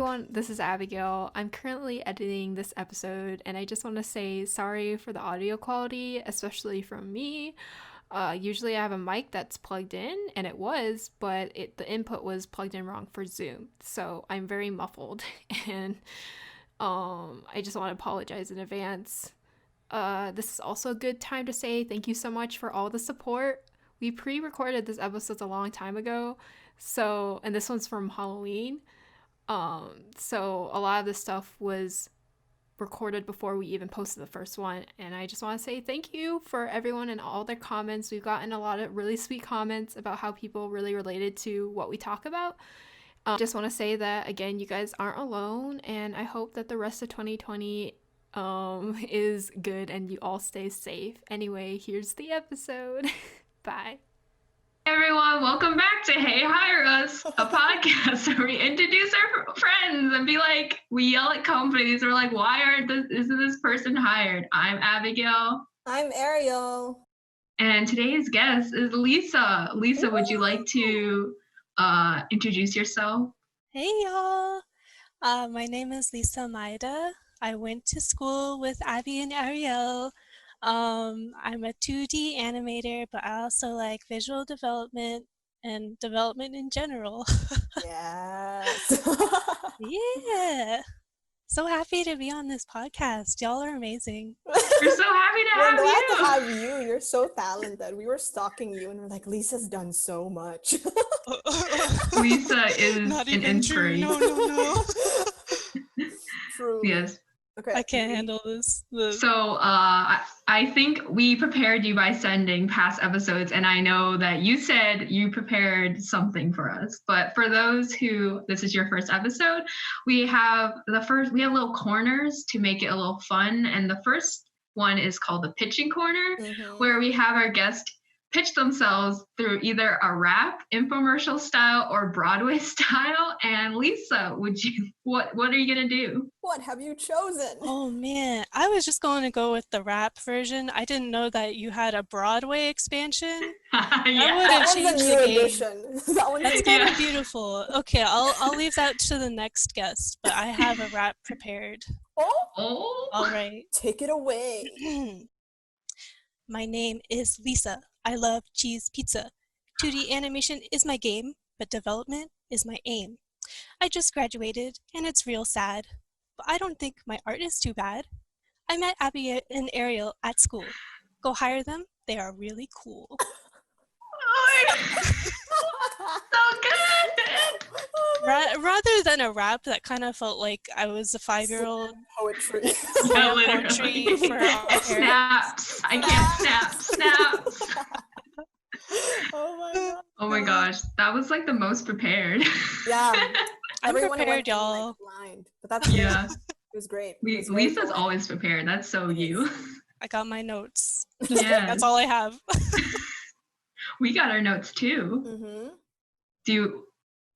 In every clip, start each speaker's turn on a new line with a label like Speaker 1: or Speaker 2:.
Speaker 1: everyone, this is Abigail. I'm currently editing this episode, and I just want to say sorry for the audio quality, especially from me. Usually I have a mic that's plugged in, and it was, but the input was plugged in wrong for Zoom, so I'm very muffled, and I just want to apologize in advance. This is also a good time to say thank you so much for all the support. We pre-recorded this episode a long time ago, and this one's from Halloween. So a lot of this stuff was recorded before we even posted the first one, and I just want to say thank you for everyone and all their comments. We've gotten a lot of really sweet comments about how people really related to what we talk about. Just want to say that again, you guys aren't alone, and I hope that the rest of 2020 is good and you all stay safe. Anyway, here's the episode. Bye.
Speaker 2: Hey everyone, welcome back to Hey Hire Us, a podcast where we introduce our friends and be like, we yell at companies, we're like, isn't this person hired? I'm Abigail.
Speaker 3: I'm Ariel.
Speaker 2: And today's guest is Lisa. Lisa, would you like to introduce yourself?
Speaker 4: Hey y'all, my name is Lisa Maeda. I went to school with Abby and Ariel. I'm a 2D animator, but I also like visual development and development in general.
Speaker 3: Yes.
Speaker 4: Yeah. So happy to be on this podcast. Y'all are amazing.
Speaker 2: We're so happy to have you.
Speaker 3: We're glad to have you. You're so talented. We were stalking you and we're like, Lisa's done so much.
Speaker 2: Lisa is
Speaker 4: Not
Speaker 2: an inspiration.
Speaker 4: No.
Speaker 3: True.
Speaker 2: Yes.
Speaker 3: Okay.
Speaker 4: I can't handle this.
Speaker 2: So I think we prepared you by sending past episodes, and I know that you said you prepared something for us. But for those who this is your first episode, we have little corners to make it a little fun. And the first one is called the pitching corner, where we have our guest pitch themselves through either a rap, infomercial style, or Broadway style. And Lisa, what are you gonna do?
Speaker 3: What have you chosen?
Speaker 4: Oh man, I was just going to go with the rap version. I didn't know that you had a Broadway expansion.
Speaker 2: Yeah.
Speaker 3: That one's a new edition.
Speaker 4: That's kind of beautiful. Okay, I'll leave that to the next guest, but I have a rap prepared.
Speaker 3: Oh.
Speaker 4: All right.
Speaker 3: Take it away.
Speaker 4: My name is Lisa. I love cheese pizza. 2D animation is my game, but development is my aim. I just graduated, and it's real sad. But I don't think my art is too bad. I met Abby and Ariel at school. Go hire them, they are really cool.
Speaker 2: So good!
Speaker 4: Rather than a rap, that kind of felt like I was a 5-year-old.
Speaker 3: Poetry.
Speaker 2: Yeah,
Speaker 4: poetry for our
Speaker 2: snaps. I can't snaps. Oh my gosh, that was like the most prepared.
Speaker 3: Yeah.
Speaker 4: I'm
Speaker 3: Everyone
Speaker 4: prepared,
Speaker 3: went
Speaker 4: y'all.
Speaker 3: like blind, but that's great.
Speaker 2: Yeah.
Speaker 3: It was great.
Speaker 2: Lisa's always prepared. That's so you.
Speaker 4: I got my notes.
Speaker 2: Yeah.
Speaker 4: That's all I have.
Speaker 2: We got our notes too.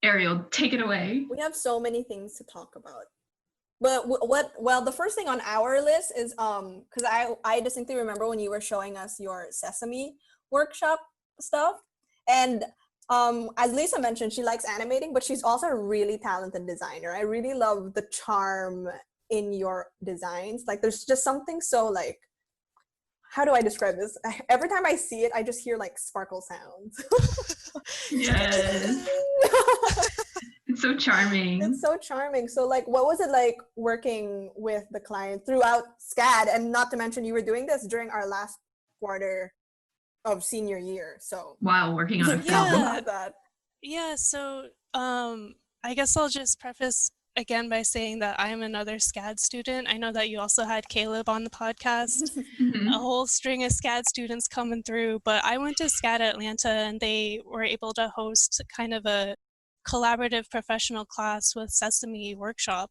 Speaker 2: Ariel, take it away.
Speaker 3: We have so many things to talk about. But the first thing on our list is because I distinctly remember when you were showing us your Sesame workshop stuff, and as Lisa mentioned, she likes animating, but she's also a really talented designer. I really love the charm in your designs. Like there's just something so like, how do I describe this? Every time I see it, I just hear like sparkle sounds.
Speaker 2: Yes. It's so charming.
Speaker 3: It's so charming. So like, what was it like working with the client throughout SCAD? And not to mention you were doing this during our last quarter of senior year. So
Speaker 2: while working on a film.
Speaker 4: Yeah, so I guess I'll just preface again by saying that I'm another SCAD student. I know that you also had Caleb on the podcast. A whole string of SCAD students coming through, but I went to SCAD Atlanta and they were able to host kind of a collaborative professional class with Sesame Workshop,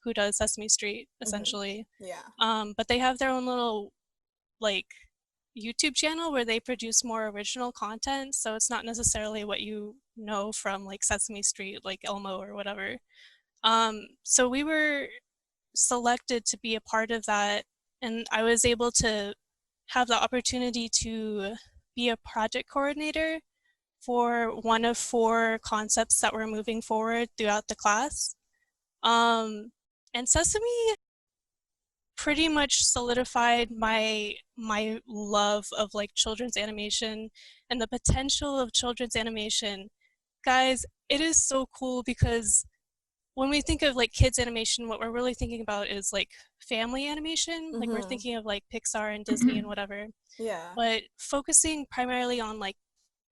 Speaker 4: who does Sesame Street, essentially.
Speaker 3: Yeah.
Speaker 4: But they have their own little, like, YouTube channel where they produce more original content, so it's not necessarily what you know from, like, Sesame Street, like Elmo or whatever. So we were selected to be a part of that, and I was able to have the opportunity to be a project coordinator for one of 4 concepts that were moving forward throughout the class. And Sesame pretty much solidified my love of like children's animation and the potential of children's animation. Guys, it is so cool because when we think of like kids animation, what we're really thinking about is like family animation. Like we're thinking of like Pixar and Disney and whatever.
Speaker 3: Yeah.
Speaker 4: But focusing primarily on like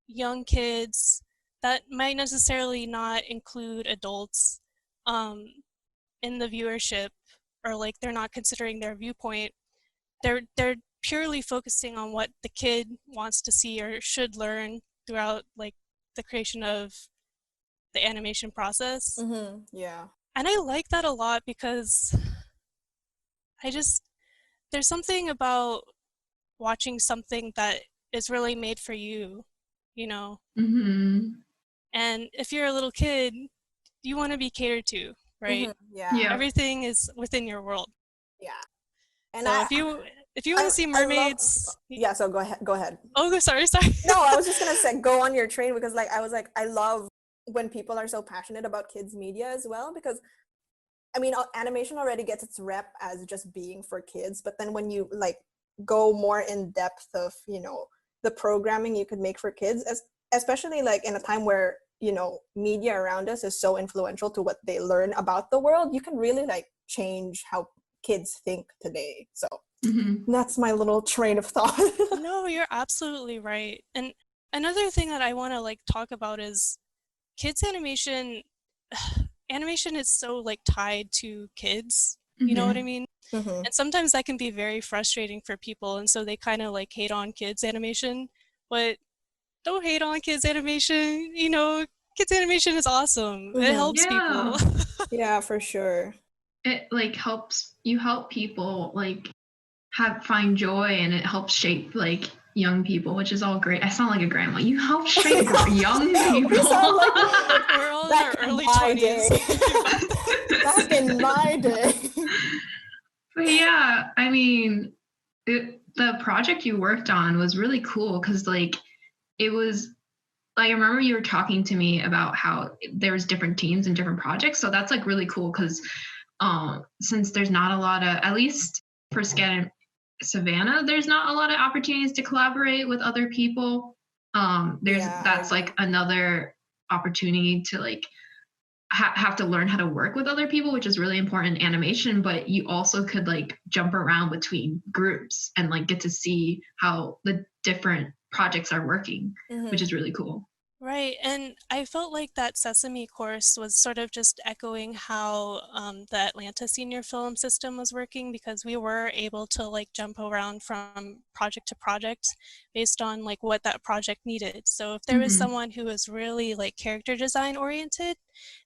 Speaker 4: young kids that might necessarily not include adults um, in the viewership, or like they're not considering their viewpoint. They're purely focusing on what the kid wants to see or should learn throughout like the creation of the animation process.
Speaker 3: Yeah.
Speaker 4: And I like that a lot because there's something about watching something that is really made for you, you know? And if you're a little kid, you want to be catered to, right?
Speaker 3: Yeah.
Speaker 4: Everything is within your world.
Speaker 3: Yeah. And
Speaker 4: So if you want to see mermaids,
Speaker 3: yeah, so go ahead.
Speaker 4: Oh, sorry.
Speaker 3: No, I was just gonna say go on your train, because like I love when people are so passionate about kids media as well, because I mean animation already gets its rep as just being for kids, but then when you like go more in depth of, you know, the programming you could make for kids, especially like in a time where, you know, media around us is so influential to what they learn about the world, you can really like change how kids think today. So that's my little train of thought.
Speaker 4: No, you're absolutely right. And another thing that I want to like talk about is kids animation. Animation is so like tied to kids, you know what I mean? And sometimes that can be very frustrating for people, and so they kind of like hate on kids animation, but don't hate on kids animation, you know, kids animation is awesome. It helps people.
Speaker 3: Yeah, for sure.
Speaker 2: It like help people like find joy, and it helps shape like young people, which is all great. I sound like a grandma. You help shape young people.
Speaker 3: You sound like
Speaker 4: we're all in our early 20s.
Speaker 3: Back in my day.
Speaker 2: But yeah, I mean, the project you worked on was really cool because like it was like, I remember you were talking to me about how there was different teams and different projects. So that's like really cool because since there's not a lot of, at least for Scan Savannah, there's not a lot of opportunities to collaborate with other people. That's like another opportunity to like have to learn how to work with other people, which is really important in animation, but you also could like jump around between groups and like get to see how the different projects are working, which is really cool.
Speaker 4: Right, and I felt like that Sesame course was sort of just echoing how the Atlanta senior film system was working, because we were able to like jump around from project to project based on like what that project needed. So if there was someone who was really like character design oriented,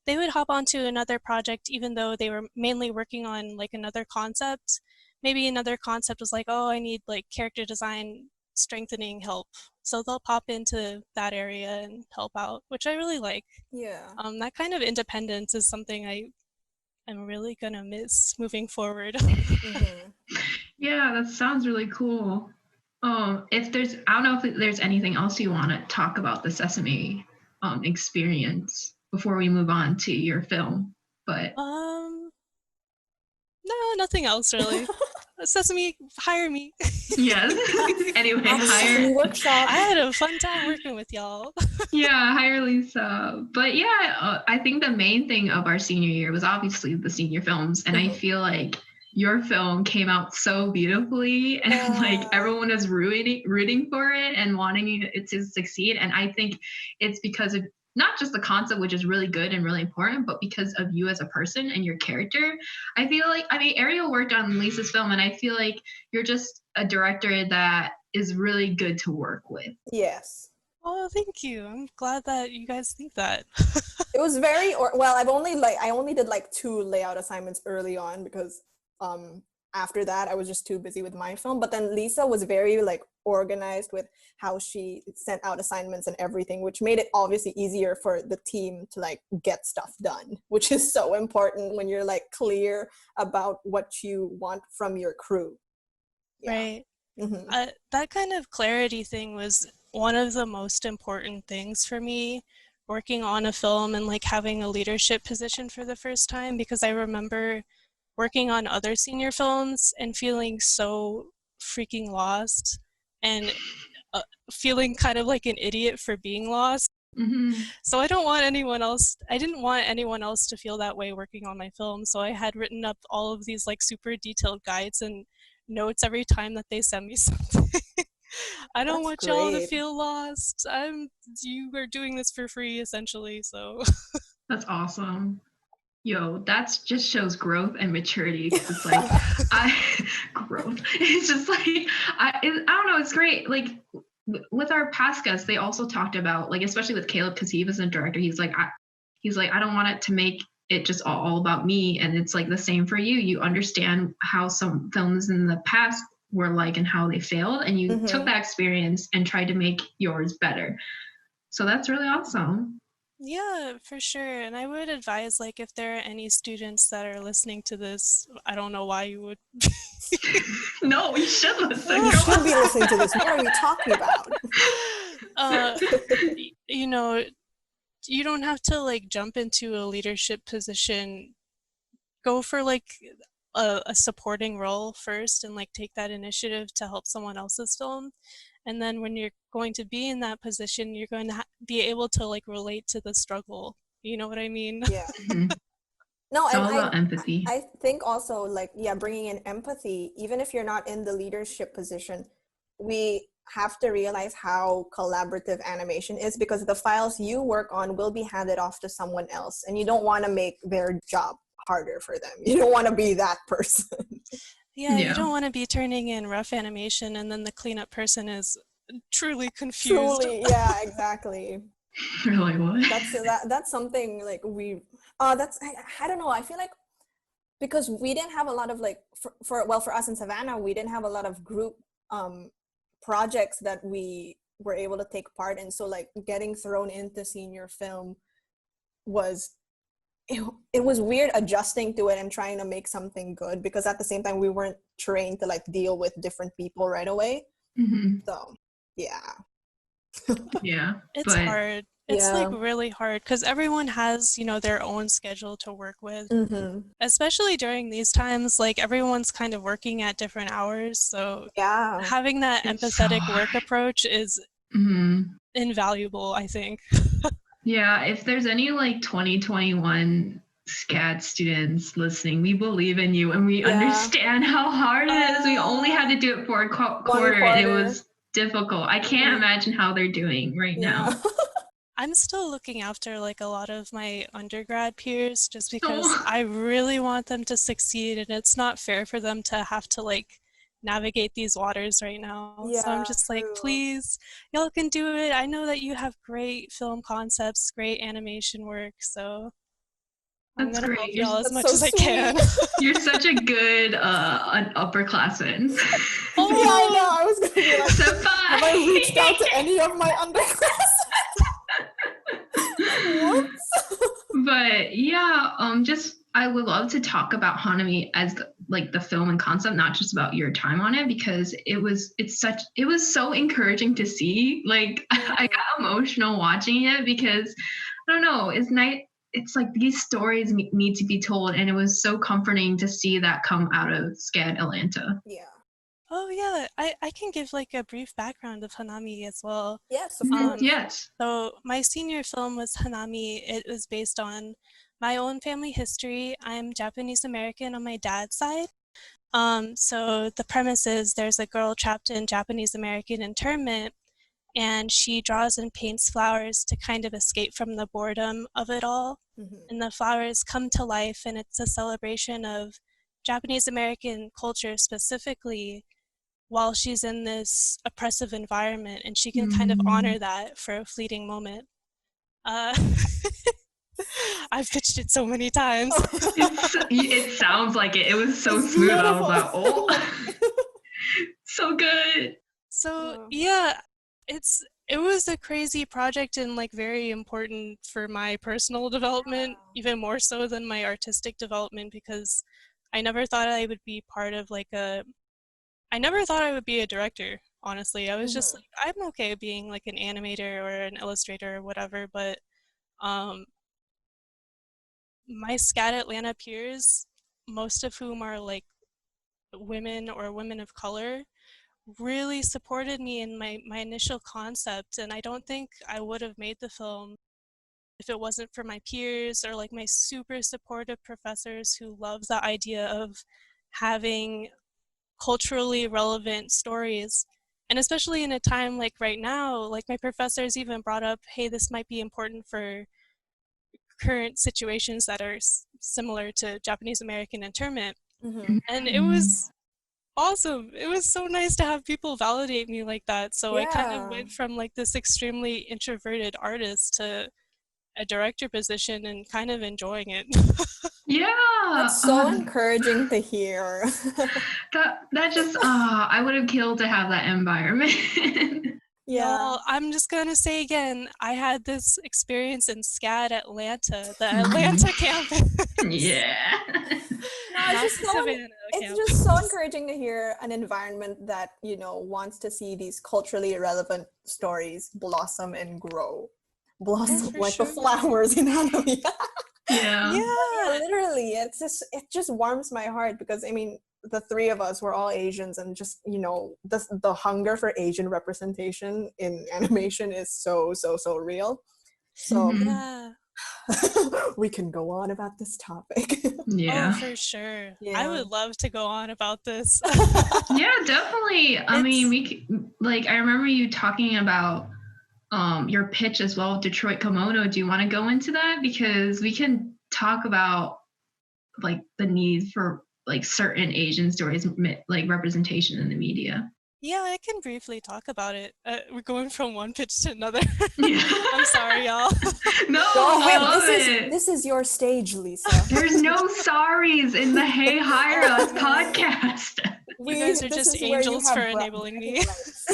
Speaker 4: they would hop onto another project even though they were mainly working on like another concept. Maybe another concept was like, oh, I need like character design strengthening help. So they'll pop into that area and help out, which I really like.
Speaker 3: Yeah.
Speaker 4: That kind of independence is something I'm really gonna miss moving forward.
Speaker 2: Yeah, that sounds really cool. If there's, I don't know if there's anything else you want to talk about the Sesame experience before we move on to your film, but
Speaker 4: no, nothing else really. Sesame, hire me.
Speaker 2: Yes. Anyway,
Speaker 3: Sesame workshop.
Speaker 4: I had a fun time working with y'all.
Speaker 2: Yeah, hire Lisa. But yeah, I think the main thing of our senior year was obviously the senior films, and I feel like your film came out so beautifully, and like everyone is rooting for it and wanting it to succeed. And I think it's because of not just the concept, which is really good and really important, but because of you as a person and your character. I feel like, I mean, Ariel worked on Lisa's film, and I feel like you're just a director that is really good to work with.
Speaker 3: Yes.
Speaker 4: Oh, thank you. I'm glad that you guys think that.
Speaker 3: It was very, I only did like 2 layout assignments early on because after that I was just too busy with my film. But then Lisa was very like organized with how she sent out assignments and everything, which made it obviously easier for the team to like get stuff done, which is so important when you're like clear about what you want from your crew.
Speaker 4: Right. That kind of clarity thing was one of the most important things for me working on a film and like having a leadership position for the first time, because I remember working on other senior films and feeling so freaking lost and feeling kind of like an idiot for being lost.
Speaker 2: Mm-hmm.
Speaker 4: So I didn't want anyone else to feel that way working on my film. So I had written up all of these like super detailed guides and notes every time that they send me something. I don't
Speaker 3: That's
Speaker 4: want y'all to
Speaker 3: great.
Speaker 4: feel lost. You are doing this for free essentially, so.
Speaker 2: That's awesome. Yo, that's just shows growth and maturity. It's like growth. It's just like I don't know. It's great. Like with our past guests, they also talked about like, especially with Caleb, because he was a director. He's like I don't want it to make it just all about me. And it's like the same for you. You understand how some films in the past were like and how they failed, and you took that experience and tried to make yours better. So that's really awesome.
Speaker 4: Yeah, for sure. And I would advise, like, if there are any students that are listening to this, I don't know why you would.
Speaker 2: No, you should listen.
Speaker 3: You should be listening to this. What are we talking about?
Speaker 4: You know, you don't have to, like, jump into a leadership position. Go for, like, a supporting role first and, like, take that initiative to help someone else's film. And then when you're going to be in that position, you're going to be able to like relate to the struggle. You know what I mean?
Speaker 3: Yeah. No,
Speaker 2: it's all about empathy.
Speaker 3: I think also like, bringing in empathy, even if you're not in the leadership position, we have to realize how collaborative animation is, because the files you work on will be handed off to someone else, and you don't want to make their job harder for them. You don't want to be that person.
Speaker 4: Yeah, you don't want to be turning in rough animation and then the cleanup person is truly confused.
Speaker 3: Truly, yeah, exactly.
Speaker 2: Really, what?
Speaker 3: That's something like I don't know. I feel like because we didn't have a lot of like for us in Savannah, we didn't have a lot of group projects that we were able to take part in. So like getting thrown into senior film was. It was weird adjusting to it and trying to make something good, because at the same time we weren't trained to like deal with different people right away. So yeah.
Speaker 4: It's hard. It's like really hard because everyone has, you know, their own schedule to work with. Especially during these times, like everyone's kind of working at different hours. So having that empathetic work approach is invaluable, I think.
Speaker 2: Yeah, if there's any like 2021 SCAD students listening, we believe in you and we understand how hard it is. We only had to do it for a quarter and it was difficult. I can't imagine how they're doing right now.
Speaker 4: I'm still looking after like a lot of my undergrad peers just because I really want them to succeed, and it's not fair for them to have to like navigate these waters right now. So I'm just like, please, y'all can do it. I know that you have great film concepts, great animation work, so I'm gonna help y'all as much as I can.
Speaker 2: You're such a good upperclassman.
Speaker 3: Oh yeah, I know. I was gonna be like, have I reached out to any of my underclassmen? What?
Speaker 2: But yeah, I would love to talk about Hanami as the film and concept, not just about your time on it, because it was so encouraging to see. Like I got emotional watching it because I don't know, it's like these stories need to be told, and it was so comforting to see that come out of SCAD Atlanta.
Speaker 3: Yeah.
Speaker 4: Oh yeah, I can give like a brief background of Hanami as well.
Speaker 3: Yes, of course.
Speaker 2: Yes.
Speaker 4: So my senior film was Hanami. It was based on my own family history. I'm Japanese American on my dad's side. So the premise is there's a girl trapped in Japanese American internment, and she draws and paints flowers to kind of escape from the boredom of it all. And the flowers come to life, and it's a celebration of Japanese American culture specifically while she's in this oppressive environment, and she can kind of honor that for a fleeting moment. I've pitched it so many times.
Speaker 2: It sounds like it. It was so smooth. I was like, oh, so good.
Speaker 4: So yeah, it was a crazy project and like very important for my personal development, even more so than my artistic development, because I never thought I would be part of I never thought I would be a director, honestly. I was just like, I'm okay being like an animator or an illustrator or whatever, but My SCAD Atlanta peers, most of whom are like women or women of color, really supported me in my initial concept, and I don't think I would have made the film if it wasn't for my peers or like my super supportive professors who love the idea of having culturally relevant stories. And especially in a time like right now, like my professors even brought up, hey, this might be important for current situations that are similar to Japanese American internment.
Speaker 3: Mm-hmm.
Speaker 4: And it was awesome. It was so nice to have people validate me like that. So I kind of
Speaker 3: Yeah.
Speaker 4: went from like this extremely introverted artist to a director position and kind of enjoying it.
Speaker 2: Yeah.
Speaker 3: That's so encouraging to hear.
Speaker 2: That just I would have killed to have that environment.
Speaker 3: Yeah.
Speaker 4: Y'all, I'm just gonna say again, I had this experience in SCAD Atlanta, the Atlanta campus.
Speaker 2: Yeah.
Speaker 3: No, it's
Speaker 4: Not
Speaker 3: just
Speaker 4: the
Speaker 3: so
Speaker 4: Savannah
Speaker 3: it's
Speaker 4: campus.
Speaker 3: just so encouraging to hear an environment that, wants to see these culturally relevant stories blossom and grow. Blossom
Speaker 4: For
Speaker 3: like the
Speaker 4: sure.
Speaker 3: flowers in Hanami.
Speaker 2: Yeah.
Speaker 3: Yeah,
Speaker 4: Yeah.
Speaker 3: literally. It just warms my heart because I mean the three of us were all Asians and just, the hunger for Asian representation in animation is so real. So
Speaker 2: Mhm.
Speaker 4: Yeah.
Speaker 3: we can go on about this topic.
Speaker 4: Oh,
Speaker 2: Yeah.
Speaker 4: for sure. I
Speaker 3: Yeah.
Speaker 4: would love to go on about this.
Speaker 2: Yeah, definitely. I mean, I remember you talking about your pitch as well, Detroit Kimono. Do you want to go into that? Because we can talk about like the need for like certain Asian stories, like representation in the media.
Speaker 4: Yeah, I can briefly talk about it. We're going from one pitch to another.
Speaker 2: Yeah.
Speaker 4: I'm sorry, y'all.
Speaker 2: No,
Speaker 3: Go
Speaker 2: I
Speaker 3: ahead.
Speaker 2: love it.
Speaker 3: This is your stage, Lisa.
Speaker 2: There's no sorries in the Hey Hire Us podcast.
Speaker 4: You guys are
Speaker 3: This
Speaker 4: just
Speaker 3: is where you
Speaker 4: angels
Speaker 3: have
Speaker 4: for enabling me.
Speaker 3: rights.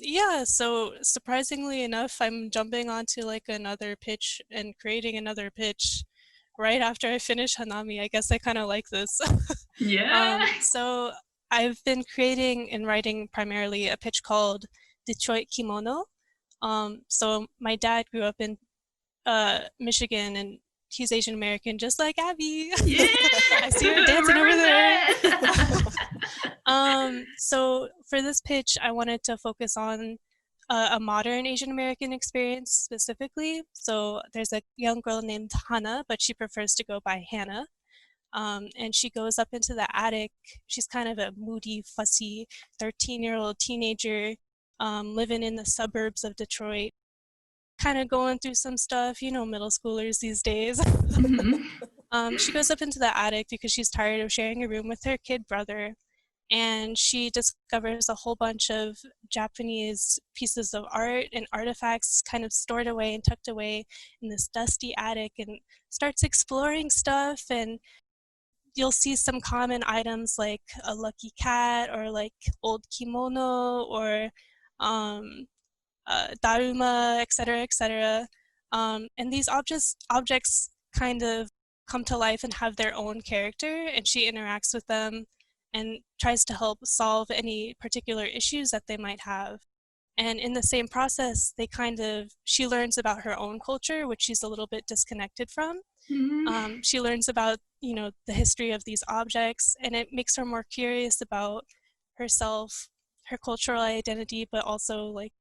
Speaker 4: Yeah, so surprisingly enough, I'm jumping onto like another pitch and creating another pitch right after I finish Hanami. I guess I kind of like this.
Speaker 2: Yeah.
Speaker 4: So I've been creating and writing primarily a pitch called Detroit Kimono. So my dad grew up in Michigan, and he's Asian American, just like Abby.
Speaker 2: Yeah.
Speaker 4: I see her dancing over there.
Speaker 2: Represent.
Speaker 4: So for this pitch, I wanted to focus on a modern Asian American experience specifically. So there's a young girl named Hana, but she prefers to go by Hannah. And she goes up into the attic. She's kind of a moody, fussy 13-year-old teenager living in the suburbs of Detroit, kind of going through some stuff, middle schoolers these days. She goes up into the attic because she's tired of sharing a room with her kid brother, and she discovers a whole bunch of Japanese pieces of art and artifacts kind of stored away and tucked away in this dusty attic, and starts exploring stuff. And you'll see some common items like a lucky cat or like old kimono or daruma, etc., etc. And these objects kind of come to life and have their own character, and she interacts with them and tries to help solve any particular issues that they might have. And in the same process, she learns about her own culture, which she's a little bit disconnected from. She learns about, the history of these objects, and it makes her more curious about herself, her cultural identity, but also like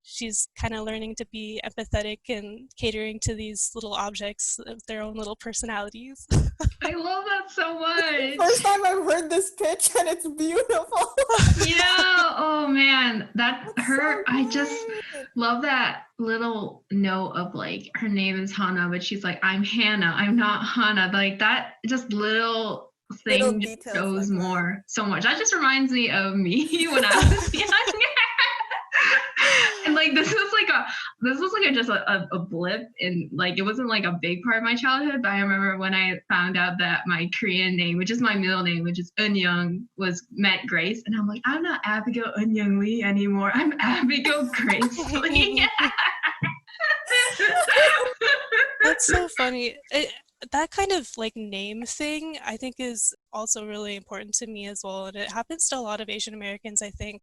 Speaker 4: she's kind of learning to be empathetic and catering to these little objects of their own little personalities.
Speaker 2: I love that so much.
Speaker 3: First time I've heard this pitch and it's beautiful.
Speaker 2: Yeah. Oh man, I just
Speaker 3: good.
Speaker 2: love that little note of like her name is Hana, but she's like, I'm Hannah. I'm not Hana. Like that just little
Speaker 3: Little
Speaker 2: thing just
Speaker 3: details
Speaker 2: shows
Speaker 3: like that.
Speaker 2: more so much. That just reminds me of me when I was young. And like this was like just a blip, and like it wasn't like a big part of my childhood, but I remember when I found out that my Korean name, which is my middle name, which is Eunyoung, meant Grace, and I'm like, I'm not Abigail Eunyoung Lee anymore. I'm Abigail Grace Lee.
Speaker 4: That's so funny. That kind of like name thing, I think, is also really important to me as well, and it happens to a lot of Asian Americans, I think.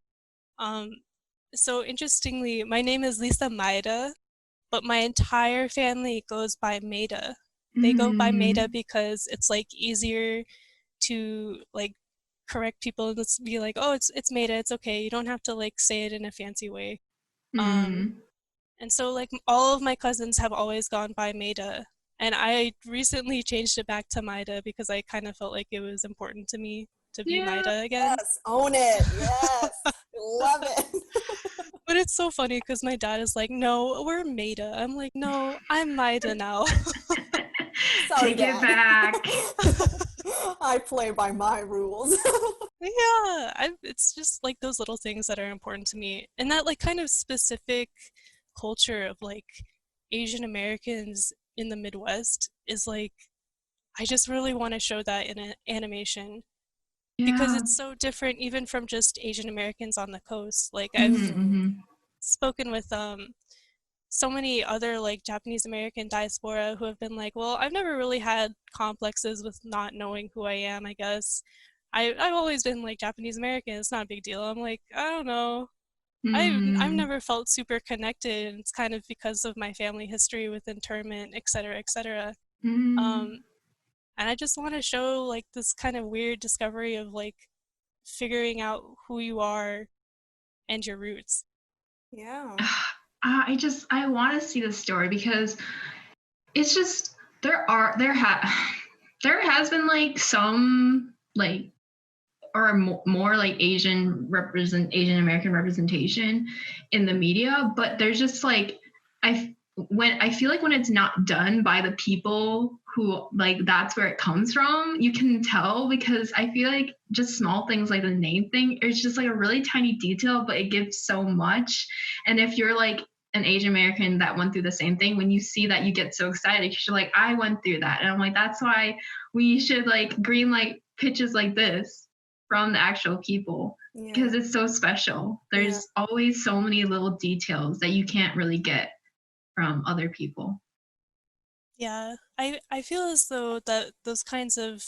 Speaker 4: So interestingly, my name is Lisa Maeda, but my entire family goes by Maeda. They go by Maeda because it's like easier to like correct people and just be like, oh, it's Maeda, it's okay. You don't have to like say it in a fancy way. Um, and so like all of my cousins have always gone by Maeda. And I recently changed it back to Maeda because I kind of felt like it was important to me to be
Speaker 2: Yeah.
Speaker 4: Maeda again.
Speaker 3: Yes, own it. Yes, love it.
Speaker 4: But it's so funny because my dad is like, no, we're Maeda. I'm like, no, I'm Maeda now.
Speaker 3: Sorry,
Speaker 2: Take it
Speaker 3: Dad.
Speaker 2: back.
Speaker 3: I play by my rules.
Speaker 4: Yeah, it's just like those little things that are important to me. And that like kind of specific culture of like Asian Americans in the Midwest is like, I just really want to show that in an animation because
Speaker 2: Yeah.
Speaker 4: it's so different even from just Asian Americans on the coast. Like I've
Speaker 2: Mm-hmm.
Speaker 4: spoken with so many other like Japanese American diaspora who have been like, well, I've never really had complexes with not knowing who I am, I guess. I've always been like Japanese American, it's not a big deal. I'm like, I don't know. I've
Speaker 2: Mm-hmm.
Speaker 4: never felt super connected, and it's kind of because of my family history with internment, etc., etc.
Speaker 2: Mm-hmm.
Speaker 4: Um, and I just want to show like this kind of weird discovery of like figuring out who you are and your roots.
Speaker 3: Yeah.
Speaker 2: I want to see the story because it's just there has been like some like or more like Asian American representation in the media, but there's just like I feel like when it's not done by the people who like that's where it comes from, you can tell because I feel like just small things like the name thing, it's just like a really tiny detail, but it gives so much. And if you're like an Asian American that went through the same thing, when you see that, you get so excited because you're like, I went through that. And I'm like, that's why we should like green light pitches like this from the actual people because it's so special. There's always so many little details that you can't really get from other people.
Speaker 4: Yeah, I feel as though that those kinds of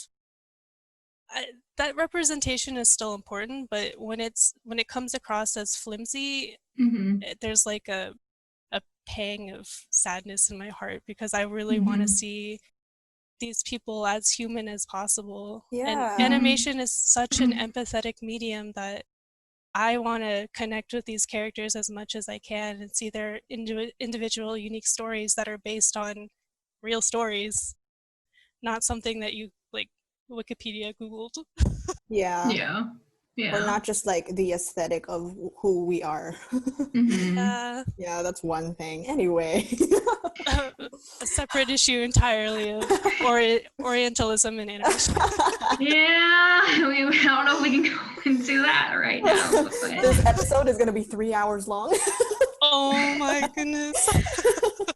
Speaker 4: that representation is still important, but when it comes across as flimsy,
Speaker 2: Mm-hmm.
Speaker 4: there's like a pang of sadness in my heart because I really want to
Speaker 2: Mm-hmm.
Speaker 4: see these people as human as possible. And
Speaker 3: Yeah.
Speaker 4: animation is such an empathetic medium that I want to connect with these characters as much as I can and see their individual unique stories that are based on real stories, not something that you like Wikipedia Googled.
Speaker 3: Yeah.
Speaker 2: Yeah. Yeah.
Speaker 3: Or not just like the aesthetic of who we are.
Speaker 4: Yeah.
Speaker 3: Yeah, that's one thing. Anyway.
Speaker 4: A separate issue entirely of Orientalism and animation.
Speaker 2: Yeah. I don't know if we can go into that right now. But.
Speaker 3: This episode is going to be 3 hours long.
Speaker 4: Oh my goodness.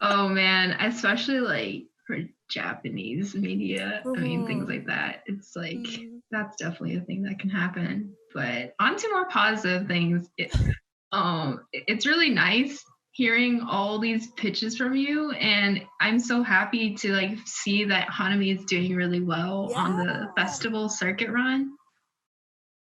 Speaker 2: Oh man, especially like for Japanese media, I mean things like that. It's like that's definitely a thing that can happen. But on to more positive things. It's really nice hearing all these pitches from you, and I'm so happy to like see that Hanami is doing really well on the festival circuit run.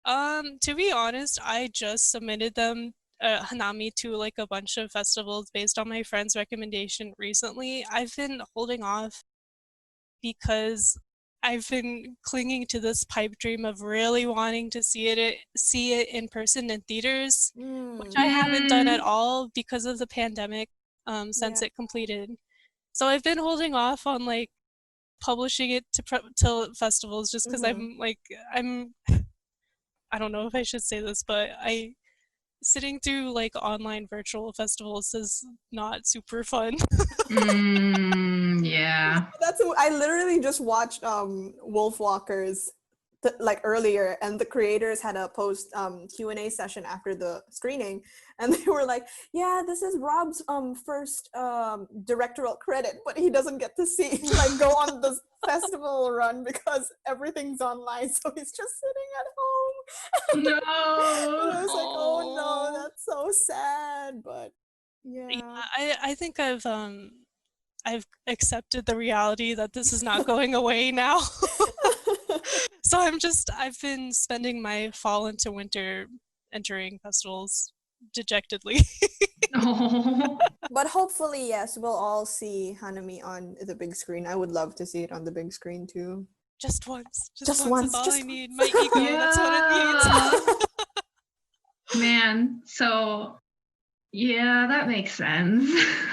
Speaker 4: To be honest, I just submitted them Hanami to like a bunch of festivals based on my friend's recommendation recently. I've been holding off because I've been clinging to this pipe dream of really wanting to see it in person in theaters, which I haven't done at all because of the pandemic since it completed. So I've been holding off on like publishing it to festivals just because I'm I don't know if I should say this, but sitting through like online virtual festivals is not super fun.
Speaker 2: Yeah.
Speaker 3: I literally just watched Wolfwalkers like earlier, and the creators had a post Q&A session after the screening, and they were like, yeah, this is Rob's first directorial credit, but he doesn't get to see like go on the festival run because everything's online, so he's just sitting at home.
Speaker 2: No.
Speaker 3: And I was like, oh no, that's so sad. But yeah,
Speaker 4: I think I've accepted the reality that this is not going away now. So I've been spending my fall into winter entering festivals dejectedly.
Speaker 2: Oh,
Speaker 3: But hopefully, yes, we'll all see Hanami on the big screen. I would love to see it on the big screen too.
Speaker 4: Just once. Just
Speaker 3: Just
Speaker 4: once is
Speaker 3: once,
Speaker 4: all I
Speaker 3: just
Speaker 4: need.
Speaker 3: once.
Speaker 4: My ego, that's what it needs.
Speaker 2: yeah. Man, so yeah, that makes sense.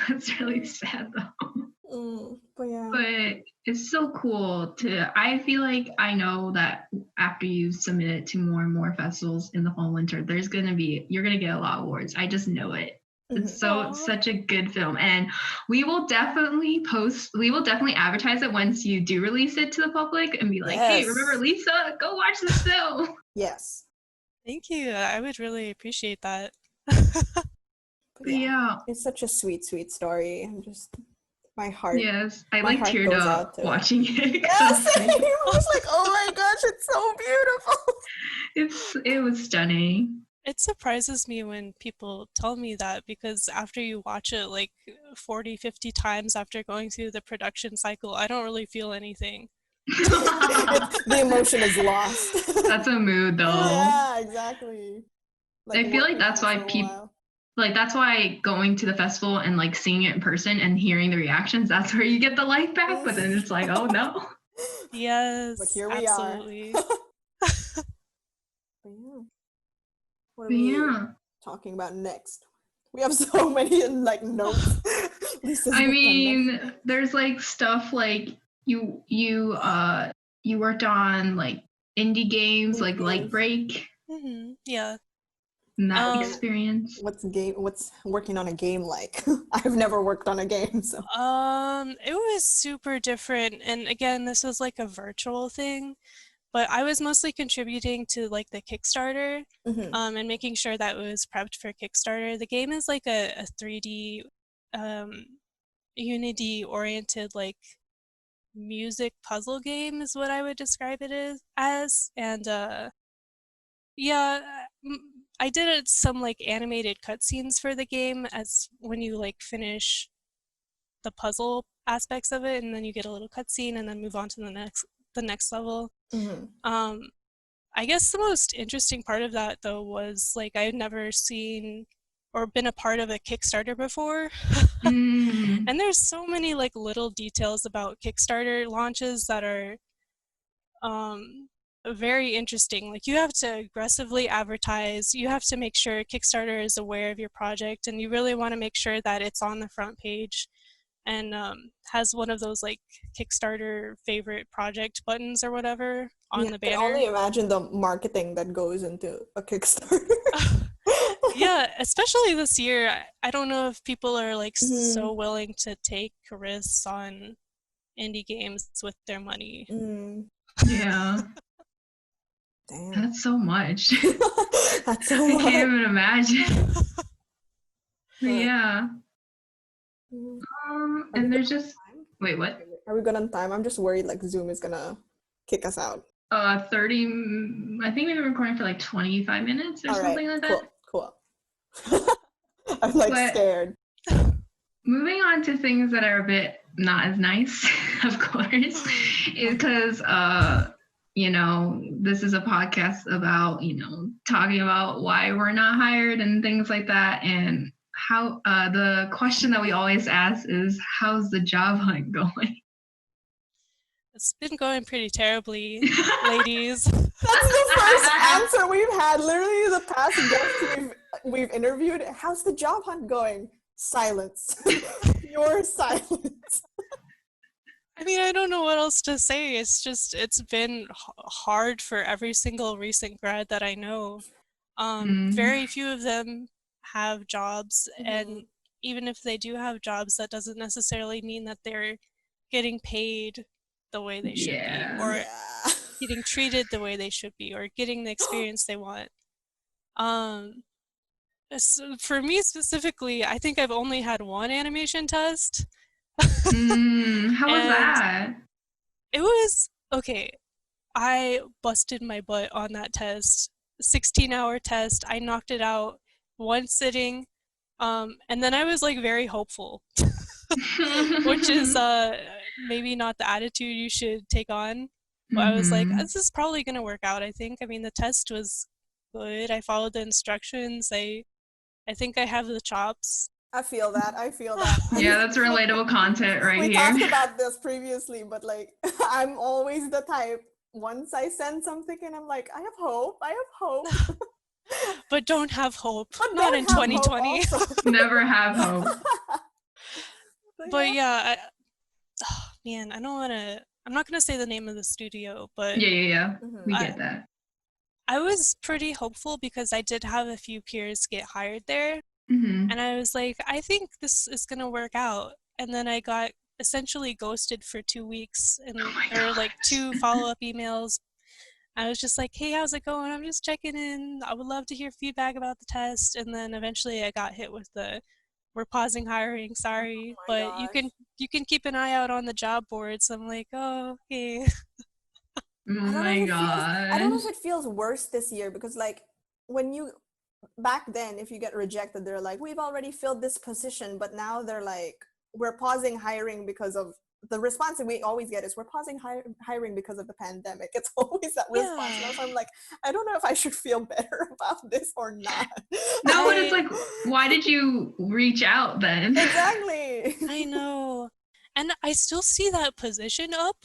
Speaker 2: That's really sad though.
Speaker 3: But yeah.
Speaker 2: But it's so cool I feel like I know that after you submit it to more and more festivals in the fall and winter, you're gonna get a lot of awards. I just know it. It's such a good film. And we will definitely advertise it once you do release it to the public and be like, hey, remember Lisa, go watch this film.
Speaker 3: Yes.
Speaker 4: Thank you. I would really appreciate that.
Speaker 2: Yeah.
Speaker 3: It's such a sweet, sweet story. I'm just my heart.
Speaker 2: Yes. I
Speaker 3: my
Speaker 2: like
Speaker 3: heart
Speaker 2: teared
Speaker 3: goes
Speaker 2: up
Speaker 3: out to
Speaker 2: watching it.
Speaker 3: Yes, I was like, oh my gosh, it's so beautiful.
Speaker 2: It was stunning.
Speaker 4: It surprises me when people tell me that, because after you watch it like 40, 50 times after going through the production cycle, I don't really feel anything.
Speaker 3: The emotion is lost.
Speaker 2: That's a mood though.
Speaker 3: Yeah, exactly.
Speaker 2: I feel like that's why people that's why going to the festival and like seeing it in person and hearing the reactions, that's where you get the life back. But then it's like, oh no.
Speaker 4: Yes.
Speaker 3: But here we
Speaker 4: absolutely.
Speaker 3: are. What are we talking about next? We have so many like notes.
Speaker 2: I mean, there's like stuff like you worked on like indie games like Light Break.
Speaker 4: Mm-hmm. Yeah.
Speaker 2: And that experience.
Speaker 3: What's working on a game like? I've never worked on a game, so.
Speaker 4: It was super different, and again, this was like a virtual thing, but I was mostly contributing to like the Kickstarter, and making sure that it was prepped for Kickstarter. The game is like a 3D, Unity-oriented like music puzzle game is what I would describe it as, and yeah, I did some like animated cutscenes for the game as when you like finish the puzzle aspects of it, and then you get a little cutscene and then move on to the next level. I guess the most interesting part of that though was like I had never seen or been a part of a Kickstarter before. And there's so many like little details about Kickstarter launches that are very interesting. Like you have to aggressively advertise, you have to make sure Kickstarter is aware of your project, and you really want to make sure that it's on the front page and has one of those like Kickstarter favorite project buttons or whatever on the banner.
Speaker 3: I can only imagine the marketing that goes into a Kickstarter.
Speaker 4: Yeah, especially this year. I don't know if people are like so willing to take risks on indie games with their money.
Speaker 2: Yeah.
Speaker 3: Damn.
Speaker 2: That's so much.
Speaker 3: That's so much.
Speaker 2: I can't even imagine. Yeah. And there's just wait, what?
Speaker 3: Are we good on time? I'm just worried like Zoom is gonna kick us out.
Speaker 2: 30. I think we've been recording for like 25 minutes or something like that.
Speaker 3: Cool. I'm like scared.
Speaker 2: Moving on to things that are a bit not as nice, of course, is because this is a podcast about talking about why we're not hired and things like that, and how the question that we always ask is, how's the job hunt going?
Speaker 4: It's been going pretty terribly, ladies.
Speaker 3: That's the first answer we've had. Literally the past guests we've interviewed. How's the job hunt going? Silence. Your silence.
Speaker 4: I mean, I don't know what else to say. It's been hard for every single recent grad that I know. Very few of them have jobs, and even if they do have jobs, that doesn't necessarily mean that they're getting paid the way they should be, or getting treated the way they should be, or getting the experience they want. So for me specifically, I think I've only had one animation test.
Speaker 2: How was that?
Speaker 4: It was okay. I busted my butt on that test. 16-hour test. I knocked it out one sitting, and then I was like very hopeful, which is maybe not the attitude you should take on. But I was like, this is probably gonna work out. I think. I mean, the test was good. I followed the instructions. I I think I have the chops.
Speaker 3: I feel that.
Speaker 2: Yeah, that's relatable content right
Speaker 3: We
Speaker 2: here.
Speaker 3: talked about this previously, but like I'm always the type, once I send something and I'm like, I have hope.
Speaker 4: But don't have hope.
Speaker 3: But
Speaker 4: Not
Speaker 3: don't
Speaker 4: in
Speaker 3: have hope
Speaker 4: 2020.
Speaker 3: also.
Speaker 2: Never have hope.
Speaker 4: But yeah, man, I'm not gonna say the name of the studio, but
Speaker 2: Yeah.
Speaker 3: Mhm.
Speaker 2: We
Speaker 4: I,
Speaker 2: get that.
Speaker 4: I was pretty hopeful because I did have a few peers get hired there.
Speaker 2: Mm-hmm.
Speaker 4: And I was like, I think this is gonna work out. And then I got essentially ghosted for 2 weeks, and
Speaker 2: Oh my
Speaker 4: there were like
Speaker 2: gosh.
Speaker 4: 2 follow-up emails. I was just like, hey, how's it going? I'm just checking in. I would love to hear feedback about the test. And then eventually I got hit with the we're pausing hiring,
Speaker 3: Oh
Speaker 4: sorry,
Speaker 3: my
Speaker 4: but
Speaker 3: gosh.
Speaker 4: you can keep an eye out on the job boards. I'm like, oh, okay.
Speaker 2: Oh my
Speaker 3: I don't know
Speaker 2: gosh.
Speaker 3: if it feels worse this year because like when you back then if you get rejected they're like we've already filled this position, but now they're like we're pausing hiring because of the response that we always get is we're pausing hiring because of the pandemic. It's always that response.
Speaker 4: Yeah.
Speaker 3: So I'm like, I don't know if I should feel better about this or not.
Speaker 2: No, but it's like, why did you reach out then?
Speaker 3: Exactly.
Speaker 4: I know. And I still see that position up,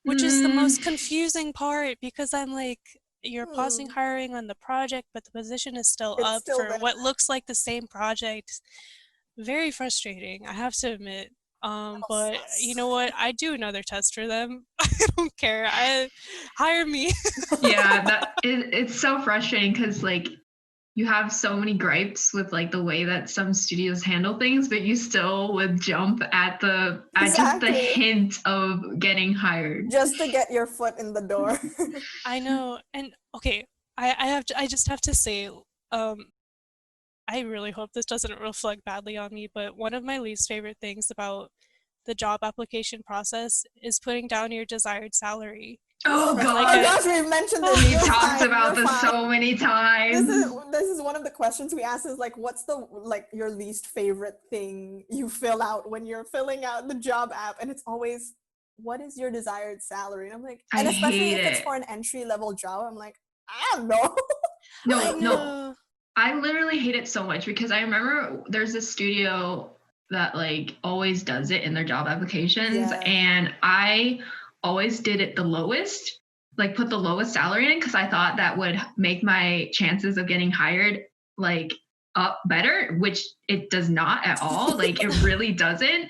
Speaker 4: which is the most confusing part because I'm like, you're pausing hiring on the project, but the position is still
Speaker 3: It's
Speaker 4: up
Speaker 3: still
Speaker 4: for
Speaker 3: there.
Speaker 4: what looks like the same project. Very frustrating, I have to admit. But you know what? I do another test for them. I don't care. Hire me.
Speaker 2: Yeah, it's so frustrating because like you have so many gripes with like the way that some studios handle things, but you still would jump at just the hint of getting hired.
Speaker 3: Just to get your foot in the door.
Speaker 4: I know. And okay, I just have to say, I really hope this doesn't reflect badly on me, but one of my least favorite things about the job application process is putting down your desired salary.
Speaker 2: Oh
Speaker 3: Oh
Speaker 2: god.
Speaker 3: my gosh, we've mentioned this.
Speaker 2: We've talked about this so many times.
Speaker 3: This is one of the questions we ask is like, what's the like your least favorite thing you fill out when you're filling out the job app? And it's always, what is your desired salary? And I'm like, and especially if it's for an entry level job, I'm like, I don't know.
Speaker 2: No. I literally hate it so much because I remember there's this studio that like always does it in their job applications, and I always did it the lowest, like put the lowest salary in because I thought that would make my chances of getting hired like up better, which it does not at all. Like it really doesn't.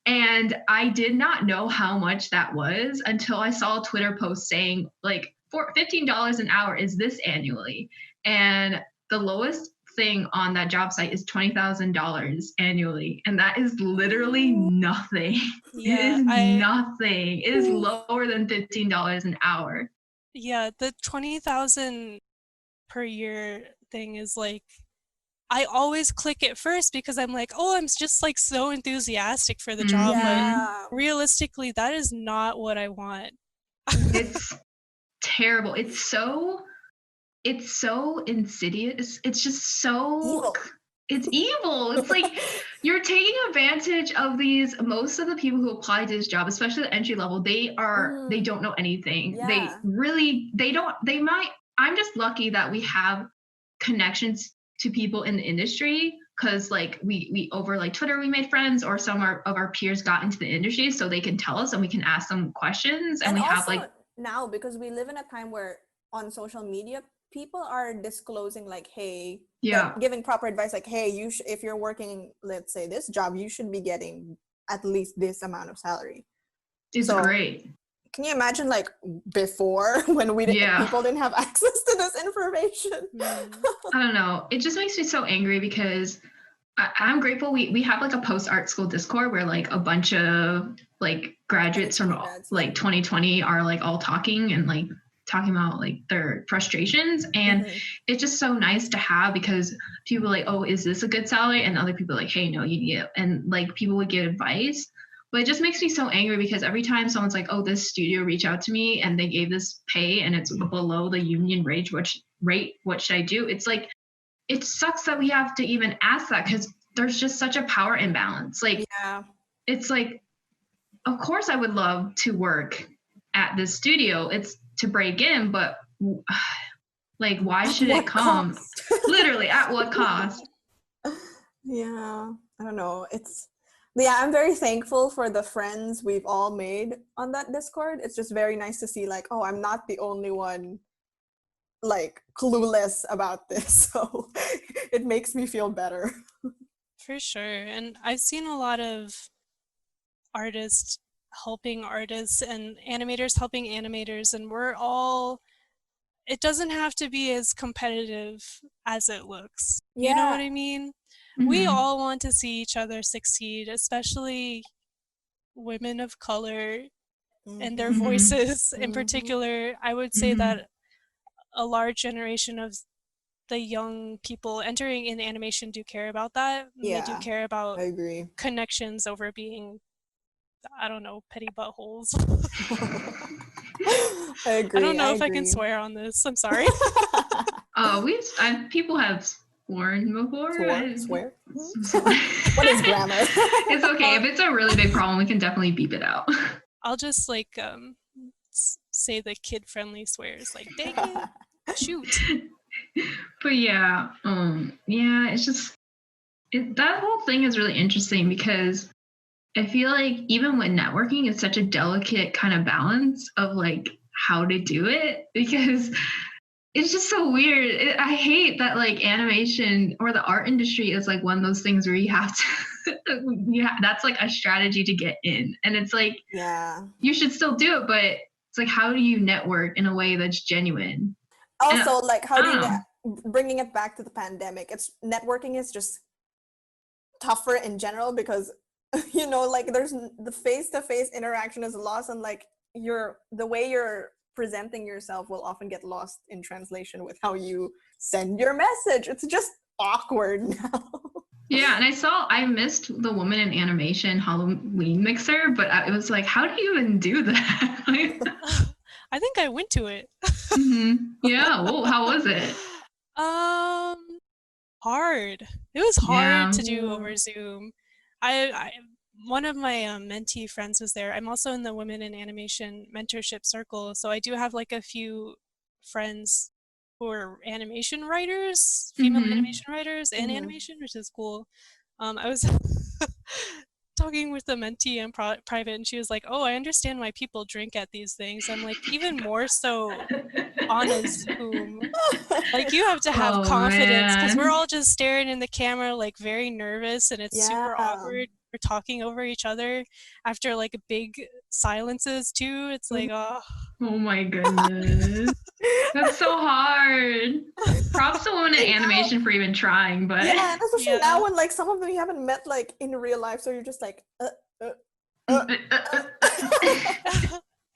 Speaker 2: And I did not know how much that was until I saw a Twitter post saying like for $15 an hour is this annually. And the lowest thing on that job site is $20,000 annually, and that is literally nothing.
Speaker 4: Yeah,
Speaker 2: it is nothing. It is lower than $15 an hour.
Speaker 4: Yeah, the 20,000 per year thing is like, I always click it first because I'm like, oh, I'm just like so enthusiastic for the job, but realistically, that is not what I want.
Speaker 2: It's terrible. It's so insidious. It's just so
Speaker 3: evil.
Speaker 2: It's evil. It's like you're taking advantage of most of the people who apply to this job, especially the entry level, they don't know anything.
Speaker 3: Yeah.
Speaker 2: I'm just lucky that we have connections to people in the industry because like we over like Twitter we made friends, or some of our peers got into the industry so they can tell us and we can ask them questions, and we have like
Speaker 3: now because we live in a time where on social media people are disclosing like, hey, giving proper advice like, hey, if you're working, let's say this job, you should be getting at least this amount of salary.
Speaker 2: It's great.
Speaker 3: Can you imagine like before when people didn't have access to this information?
Speaker 2: I don't know. It just makes me so angry because I'm grateful we have like a post-art school Discord where like a bunch of like graduates from like 2020 are like all talking about like their frustrations, and it's just so nice to have because people are like, oh, is this a good salary? And other people are like, hey, no, you need it. And like people would give advice, but it just makes me so angry because every time someone's like, oh, this studio reached out to me and they gave this pay and it's below the union rate, what should I do? It's like, it sucks that we have to even ask that because there's just such a power imbalance. Like, it's like, of course I would love to work at this studio. It's to break in, but like, why should it come? Literally, at what cost?
Speaker 3: Yeah, I don't know. Yeah, I'm very thankful for the friends we've all made on that Discord. It's just very nice to see like, oh, I'm not the only one like clueless about this. So it makes me feel better.
Speaker 4: For sure. And I've seen a lot of artists helping artists and animators helping animators, and it doesn't have to be as competitive as it looks. You know
Speaker 3: Yeah.
Speaker 4: what I mean? We
Speaker 2: Mhm.
Speaker 4: all want to see each other succeed, especially women of color and their
Speaker 3: Mm-hmm.
Speaker 2: Mhm.
Speaker 4: voices in
Speaker 3: Mm-hmm.
Speaker 4: particular. I would say
Speaker 2: Mhm.
Speaker 4: that a large generation of the young people entering in animation do care about that. And they do
Speaker 3: Yeah,
Speaker 4: care
Speaker 3: I
Speaker 4: about
Speaker 3: agree.
Speaker 4: connections over being, I don't know, petty buttholes.
Speaker 3: I
Speaker 4: I don't
Speaker 3: agree. I
Speaker 4: know if I can
Speaker 3: agree.
Speaker 4: swear on this. I'm sorry.
Speaker 2: People have sworn before.
Speaker 3: Swear. What is
Speaker 2: It's
Speaker 3: grammar?
Speaker 2: okay. If it's a really big problem, we can definitely beep it out.
Speaker 4: I'll just like say the kid-friendly swears, like dang it, shoot.
Speaker 2: But yeah, it's just that whole thing is really interesting because I feel like even with networking, it's such a delicate kind of balance of like how to do it because it's just so weird. I hate that like animation or the art industry is like one of those things where you have to, that's like a strategy to get in. And it's like,
Speaker 3: Yeah.
Speaker 2: you should still do it, but it's like, how do you network in a way that's genuine? And
Speaker 3: Also, like, how do you
Speaker 2: oh,
Speaker 3: bringing it back to the pandemic? It's networking is just tougher in general because like there's the face-to-face interaction is lost, and like the way you're presenting yourself will often get lost in translation with how you send your message. It's just awkward now.
Speaker 2: yeah. And I missed the woman in animation Halloween mixer, but it was like, how do you even do that?
Speaker 4: I think I went to it.
Speaker 2: Yeah. Whoa, how was it?
Speaker 4: Um, hard. It was hard
Speaker 2: Yeah.
Speaker 4: to do over Zoom. I one of my mentee friends was there. I'm also in the Women in Animation mentorship circle, so I do have like a few friends who are animation writers, female
Speaker 2: Mm-hmm.
Speaker 4: animation writers in
Speaker 3: Mm-hmm.
Speaker 4: animation, which is cool. I was talking with the mentee in private, and she was like, "Oh, I understand why people drink at these things." I'm like, even more so on a Zoom. Like you have to have
Speaker 2: Oh
Speaker 4: confidence because we're
Speaker 2: man.
Speaker 4: all just staring in the camera, like very nervous, and it's
Speaker 3: Yeah.
Speaker 4: super awkward. We're talking over each other after like big silences too. It's like, oh,
Speaker 2: Oh my goodness. That's so hard. Props to women in
Speaker 3: I know.
Speaker 2: animation for even trying, but
Speaker 3: Yeah, and especially
Speaker 4: yeah.
Speaker 3: now when like some of them you haven't met like in real life, so you're just like uh, uh.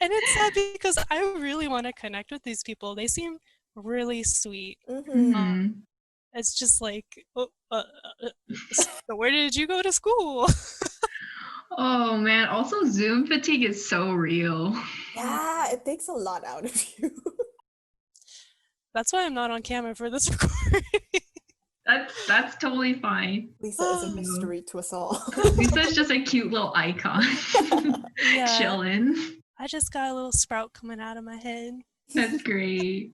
Speaker 4: And it's sad because I really want to connect with these people. They seem really sweet.
Speaker 3: Mm-hmm.
Speaker 4: Um,
Speaker 2: Mhm.
Speaker 4: it's just like, oh, so where did you go to school?
Speaker 2: Oh man, also Zoom fatigue is so real.
Speaker 3: Yeah, it takes a lot out of you.
Speaker 4: That's why I'm not on camera for this recording.
Speaker 2: That's totally fine.
Speaker 3: Lisa is a
Speaker 2: So,
Speaker 3: mystery to us all.
Speaker 2: Lisa's just a cute little icon.
Speaker 4: Yeah,
Speaker 2: Chilling.
Speaker 4: I just got a little sprout coming out of my head.
Speaker 2: That's great.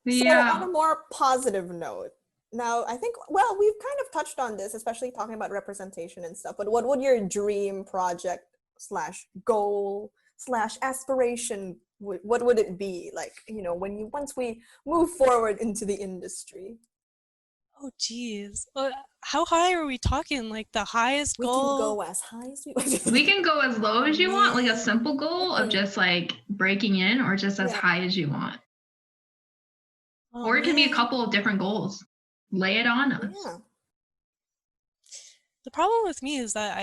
Speaker 3: So, on
Speaker 2: Yeah.
Speaker 3: a more positive note, now I think, well, we've kind of touched on this, especially talking about representation and stuff, but what would your dream project slash goal slash aspiration, what would it be? Like, once we move forward into the industry,
Speaker 4: Oh, geez. How high are we talking? Like the highest
Speaker 3: we can
Speaker 4: goal?
Speaker 3: go as high as we
Speaker 2: We can go as low
Speaker 3: Oh,
Speaker 2: as you want, like a
Speaker 3: man.
Speaker 2: simple goal of
Speaker 3: Mhm.
Speaker 2: just like breaking in, or just as
Speaker 3: Yeah.
Speaker 2: high as you want.
Speaker 4: Oh,
Speaker 2: Or it can be a
Speaker 4: man.
Speaker 2: couple of different goals. Lay it on us.
Speaker 3: Yeah.
Speaker 4: The problem with me is that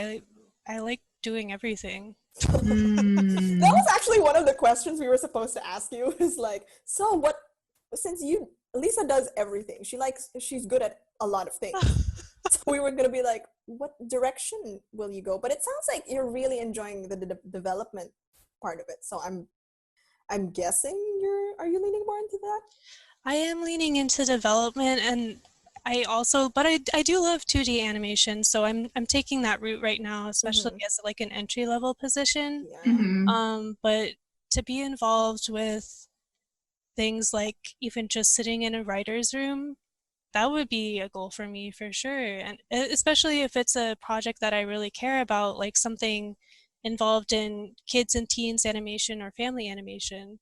Speaker 4: I like doing everything.
Speaker 3: That
Speaker 2: Mm.
Speaker 3: was actually one of the questions we were supposed to ask you is like, so what, since Lisa does everything, she's good at a lot of things. So we were going to be like, what direction will you go? But it sounds like you're really enjoying the development part of it. So I'm guessing are you leaning more into that?
Speaker 4: I am leaning into development, and I do love 2D animation, so I'm taking that route right now, especially
Speaker 3: Mm-hmm.
Speaker 4: as like an entry level position.
Speaker 3: Yeah.
Speaker 2: Hmm.
Speaker 4: But to be involved with things like even just sitting in a writer's room, that would be a goal for me for sure. And especially if it's a project that I really care about, like something involved in kids and teens animation or family animation,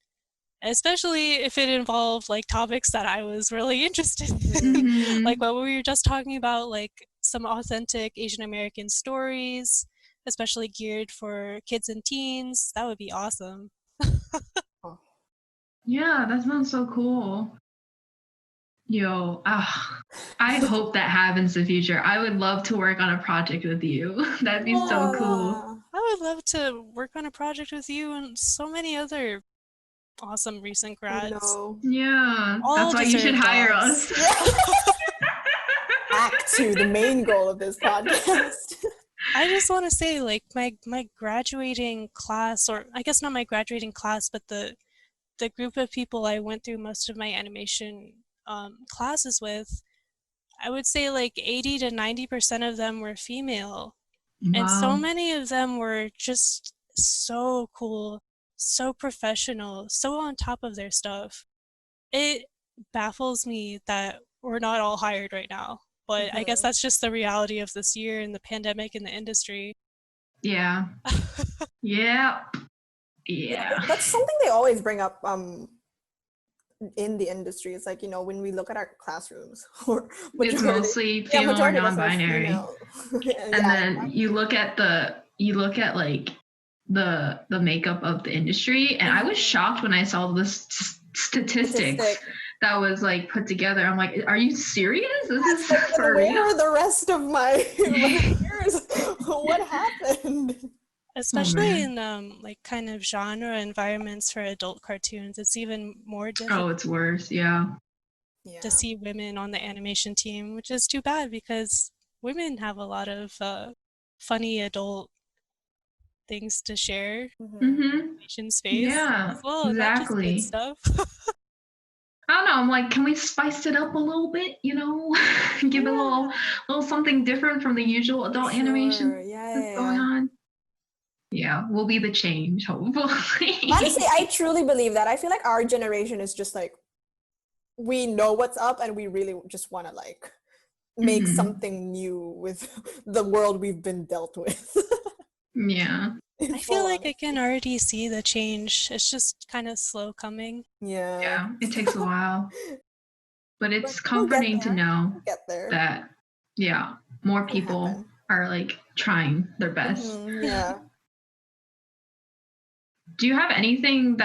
Speaker 4: especially if it involved like topics that I was really interested in.
Speaker 2: Mhm.
Speaker 4: Like what we were just talking about, like some authentic Asian American stories, especially geared for kids and teens. That would be awesome.
Speaker 2: Yeah, that sounds so cool. Yo, I hope that happens in the future. I would love to work on a project with you. That'd be so cool.
Speaker 4: I would love to work on a project with you and so many other awesome recent
Speaker 3: I
Speaker 4: grads.
Speaker 3: know.
Speaker 2: Yeah,
Speaker 4: All
Speaker 2: that's why you should
Speaker 4: deserve
Speaker 2: hire
Speaker 4: jobs.
Speaker 2: us.
Speaker 3: Back to the main goal of this podcast.
Speaker 4: I just want to say, like, my graduating class, or I guess not my graduating class, but the group of people I went through most of my animation classes with, I would say like 80 to 90% of them were female. And so
Speaker 2: Wow.
Speaker 4: many of them were just so cool, so professional, so on top of their stuff. It baffles me that we're not all hired right now. But I guess that's just the reality of this year and the pandemic in the industry.
Speaker 2: Yeah. Yeah. Yeah.
Speaker 3: That's something they always bring up in the industry. It's like, you know, when we look at our classrooms, or
Speaker 2: It's mostly female or non-binary. And then you look at like the makeup of the industry, and I was shocked when I saw the statistics that was like put together. I'm like, are you serious? This is for real?
Speaker 3: Where are the rest of my years? What happened?
Speaker 4: Especially in like kind of genre environments for adult cartoons, it's even more difficult.
Speaker 2: Oh, it's worse, yeah.
Speaker 4: To see women on the animation team, which is too bad because women have a lot of funny adult things to share. Animation space as well,
Speaker 2: exactly.
Speaker 4: Not just good stuff.
Speaker 2: I don't know. I'm like, can we spice it up a little bit? You know, give it a little something different from the usual adult animation that's going on. Yeah, we'll be the change, hopefully.
Speaker 3: Honestly, I truly believe that. I feel like our generation is just like, we know what's up, and we really just want to like make something new with the world we've been dealt with.
Speaker 2: Yeah.
Speaker 4: I feel like I can already see the change. It's just kind of slow coming.
Speaker 2: Yeah, it takes a while. But it's comforting to know that, more people are like trying their best.
Speaker 3: Yeah.
Speaker 2: Do you have anything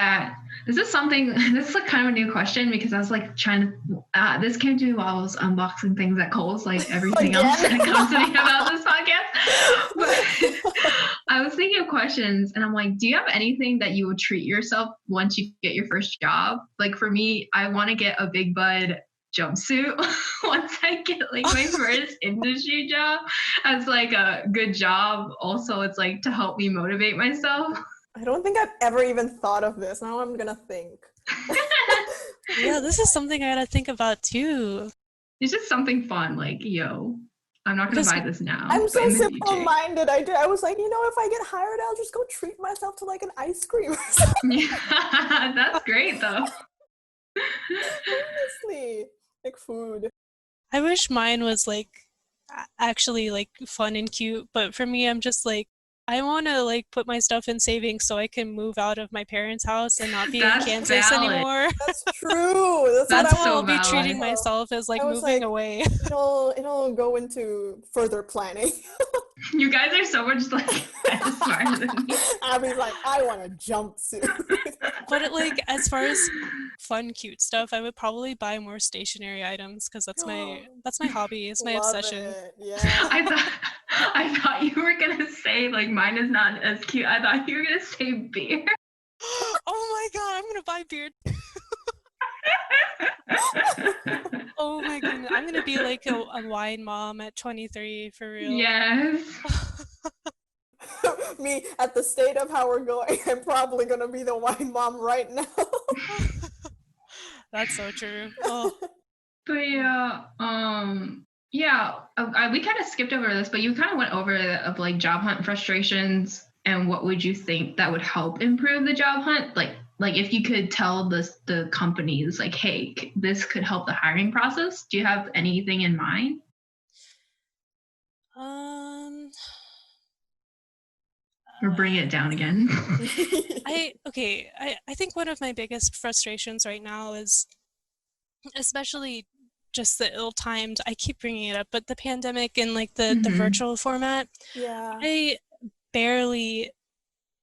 Speaker 2: this is like kind of a new question, because I was like trying to, this came to me while I was unboxing things at Kohl's, like everything else that comes to me about this podcast. But I was thinking of questions, and I'm like, do you have anything that you would treat yourself once you get your first job? Like for me, I want to get a Big Bud jumpsuit once I get like my first industry job, as like a good job. Also, it's like to help me motivate myself.
Speaker 3: I don't think I've ever even thought of this. Now I'm gonna think.
Speaker 4: Yeah, this is something I gotta think about too.
Speaker 2: It's just something fun, like, yo, I'm not gonna buy this now.
Speaker 3: I'm so simple-minded. I was like, you know, if I get hired, I'll just go treat myself to like an ice cream or something.
Speaker 2: Yeah, that's great though.
Speaker 3: Honestly, like food.
Speaker 4: I wish mine was like actually like fun and cute, but for me, I'm just like, I want to like put my stuff in savings so I can move out of my parents' house and not be in Kansas anymore.
Speaker 3: That's true.
Speaker 4: That's what I'll be treating myself as like moving away.
Speaker 3: It'll go into further planning.
Speaker 2: You guys are so much like smarter than me.
Speaker 3: Abby's like, I want a jumpsuit.
Speaker 4: But like as far as fun, cute stuff, I would probably buy more stationary items because that's my hobby. It's my obsession.
Speaker 3: Yeah.
Speaker 2: I thought you were gonna say like mine is not as cute. I thought you were gonna say beer.
Speaker 4: Oh my god, I'm gonna buy beer. Oh my goodness, I'm gonna be like a wine mom at 23 for real.
Speaker 2: Yes.
Speaker 3: Me, at the state of how we're going, I'm probably gonna be the wine mom right now.
Speaker 4: That's so true. Oh.
Speaker 2: But we kind of skipped over this, but you kind of went over of like job hunt frustrations and what would you think that would help improve the job hunt? Like, like if you could tell the companies like, hey, this could help the hiring process, do you have anything in mind? Or bring it down again?
Speaker 4: I think one of my biggest frustrations right now is, especially just the ill-timed, I keep bringing it up, but the pandemic and like the virtual format.
Speaker 3: Yeah.
Speaker 4: I barely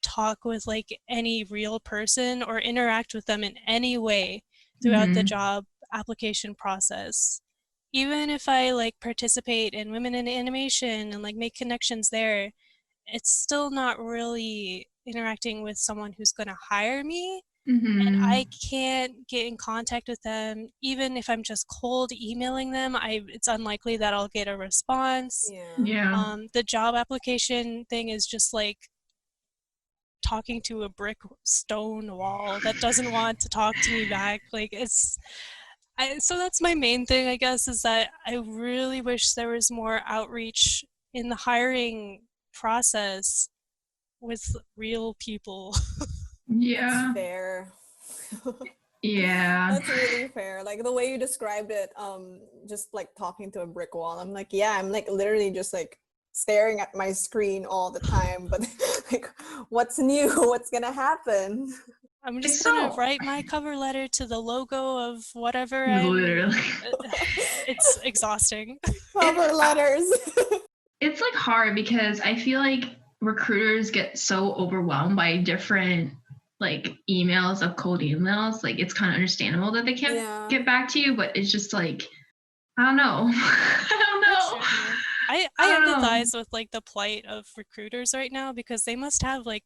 Speaker 4: talk with like any real person or interact with them in any way throughout the job application process. Even if I like participate in Women in Animation and like make connections there, it's still not really interacting with someone who's going to hire me. And I can't get in contact with them. Even if I'm just cold emailing them, it's unlikely that I'll get a response.
Speaker 3: Yeah.
Speaker 4: The job application thing is just like talking to a brick stone wall that doesn't want to talk to me back. Like so that's my main thing, I guess, is that I really wish there was more outreach in the hiring process with real people.
Speaker 3: That's fair.
Speaker 2: Yeah.
Speaker 3: That's really fair. Like the way you described it, just like talking to a brick wall. I'm like, yeah, I'm like literally just like staring at my screen all the time, but like what's new? What's gonna happen?
Speaker 4: I'm just gonna write my cover letter to the logo of whatever.
Speaker 2: Literally.
Speaker 4: It's exhausting.
Speaker 3: Cover letters.
Speaker 2: It's like hard because I feel like recruiters get so overwhelmed by different like emails of cold emails. Like it's kind of understandable that they can't get back to you, but it's just like, I don't know. I don't know.
Speaker 4: I empathize with like the plight of recruiters right now, because they must have like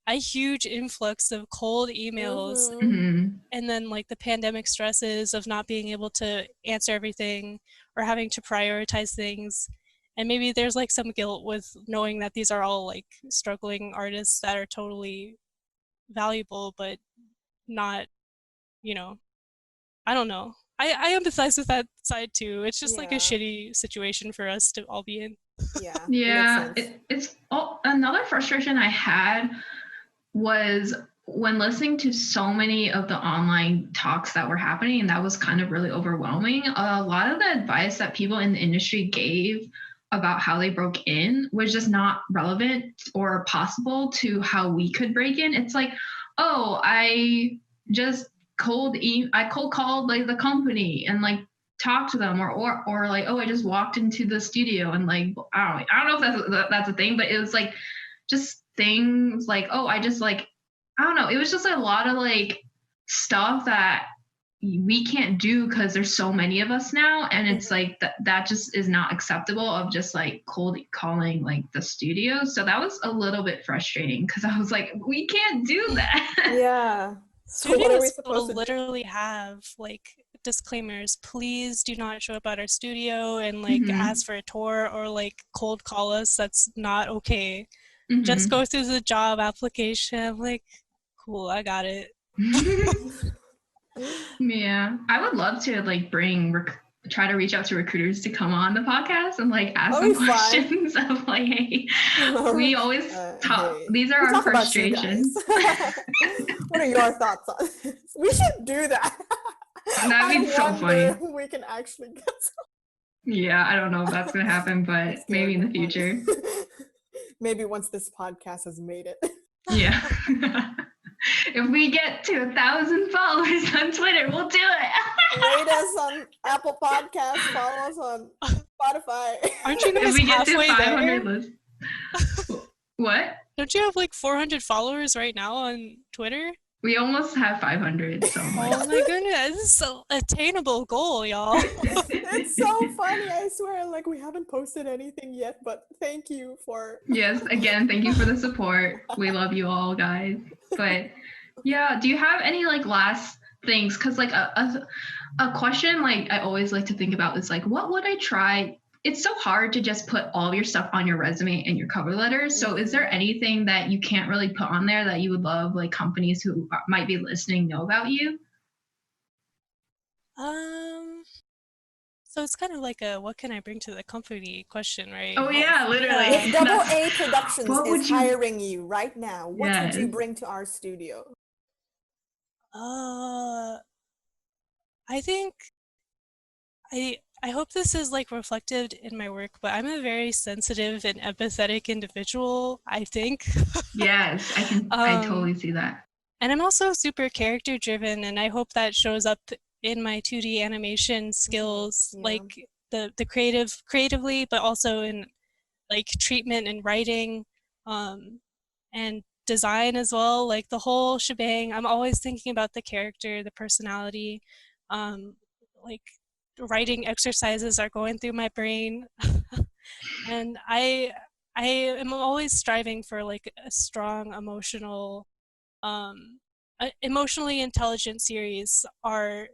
Speaker 4: a huge influx of cold emails, and then like the pandemic stresses of not being able to answer everything or having to prioritize things. And maybe there's like some guilt with knowing that these are all like struggling artists that are totally valuable, but not, I don't know. I empathize with that side too. It's just like a shitty situation for us to all be in.
Speaker 2: Yeah. It's another frustration I had was when listening to so many of the online talks that were happening, and that was kind of really overwhelming. A lot of the advice that people in the industry gave about how they broke in was just not relevant or possible to how we could break in. It's like, oh, I just cold called like the company and like talked to them, or like, oh, I just walked into the studio and like, I don't know if that's a thing, but it was like just things like, oh, I just like, I don't know. It was just a lot of like stuff that we can't do because there's so many of us now, and it's like that just is not acceptable of just like cold calling like the studio. So that was a little bit frustrating because I was like, we can't do that.
Speaker 3: Yeah.
Speaker 4: So what are we supposed to literally have like disclaimers? Please do not show up at our studio and like ask for a tour or like cold call us. That's not okay. Just go through the job application. I'm like, cool, I got it.
Speaker 2: Yeah, I would love to like try to reach out to recruiters to come on the podcast and like ask them questions of like, hey, we always talk.
Speaker 3: Hey,
Speaker 2: these are our frustrations.
Speaker 3: What are your thoughts on this? We should do that.
Speaker 2: That'd be so funny.
Speaker 3: We can actually get some.
Speaker 2: Yeah, I don't know if that's gonna happen, but maybe in the future.
Speaker 3: Maybe once this podcast has made it.
Speaker 2: Yeah. If we get to 1,000 followers on Twitter, we'll do it.
Speaker 3: Rate us on Apple Podcasts. Follow us on Spotify.
Speaker 4: Aren't you guys halfway there?
Speaker 2: List. What?
Speaker 4: Don't you have like 400 followers right now on Twitter?
Speaker 2: We almost have 500. So
Speaker 4: oh my goodness, this is an attainable goal, y'all.
Speaker 3: It's so funny. I swear, like we haven't posted anything yet, but thank you for.
Speaker 2: Yes, again, thank you for the support. We love you all, guys. But yeah, do you have any like last things? Because like a question like I always like to think about is like, what would I try? It's so hard to just put all of your stuff on your resume and your cover letters. So is there anything that you can't really put on there that you would love like companies who might be listening know about you?
Speaker 4: So it's kind of like a what can I bring to the company question, right?
Speaker 2: Oh yeah, literally.
Speaker 3: If Double A Productions is hiring you right now, what would you bring to our studio?
Speaker 4: Uh, I think I hope this is like reflected in my work, but I'm a very sensitive and empathetic individual, I think.
Speaker 2: Yes, I totally see that.
Speaker 4: And I'm also super character driven, and I hope that shows up in my 2D animation skills,
Speaker 3: Yeah.
Speaker 4: like the creatively, but also in like treatment and writing, and design as well, like the whole shebang. I'm always thinking about the character, the personality, like writing exercises are going through my brain. And I am always striving for like a strong emotionally intelligent series are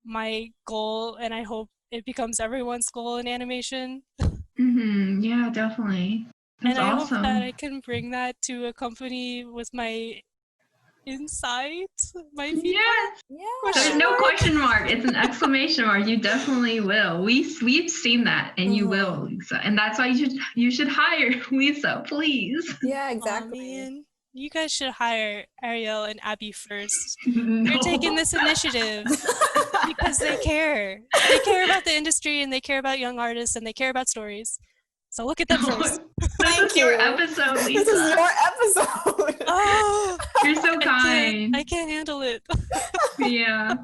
Speaker 4: my goal, and I hope it becomes everyone's goal in animation.
Speaker 2: Yeah, definitely. That's
Speaker 4: And I hope
Speaker 2: awesome.
Speaker 4: that I can bring that to a company with my insight, my feedback.
Speaker 2: Yes.
Speaker 3: Yeah.
Speaker 2: There's no question mark. It's an exclamation mark. You definitely will. We've seen that, and you will, Lisa. And that's why you should hire Lisa, please.
Speaker 3: Yeah,
Speaker 4: Aw,
Speaker 3: exactly.
Speaker 4: man. You guys should hire Ariel and Abby first.
Speaker 2: No.
Speaker 4: They're taking this initiative because they care. They care about the industry, and they care about young artists, and they care about stories. So look at them first.
Speaker 2: This is your episode, Lisa.
Speaker 3: This is your episode.
Speaker 4: Oh,
Speaker 2: You're so kind.
Speaker 4: I can't handle it.
Speaker 2: Yeah.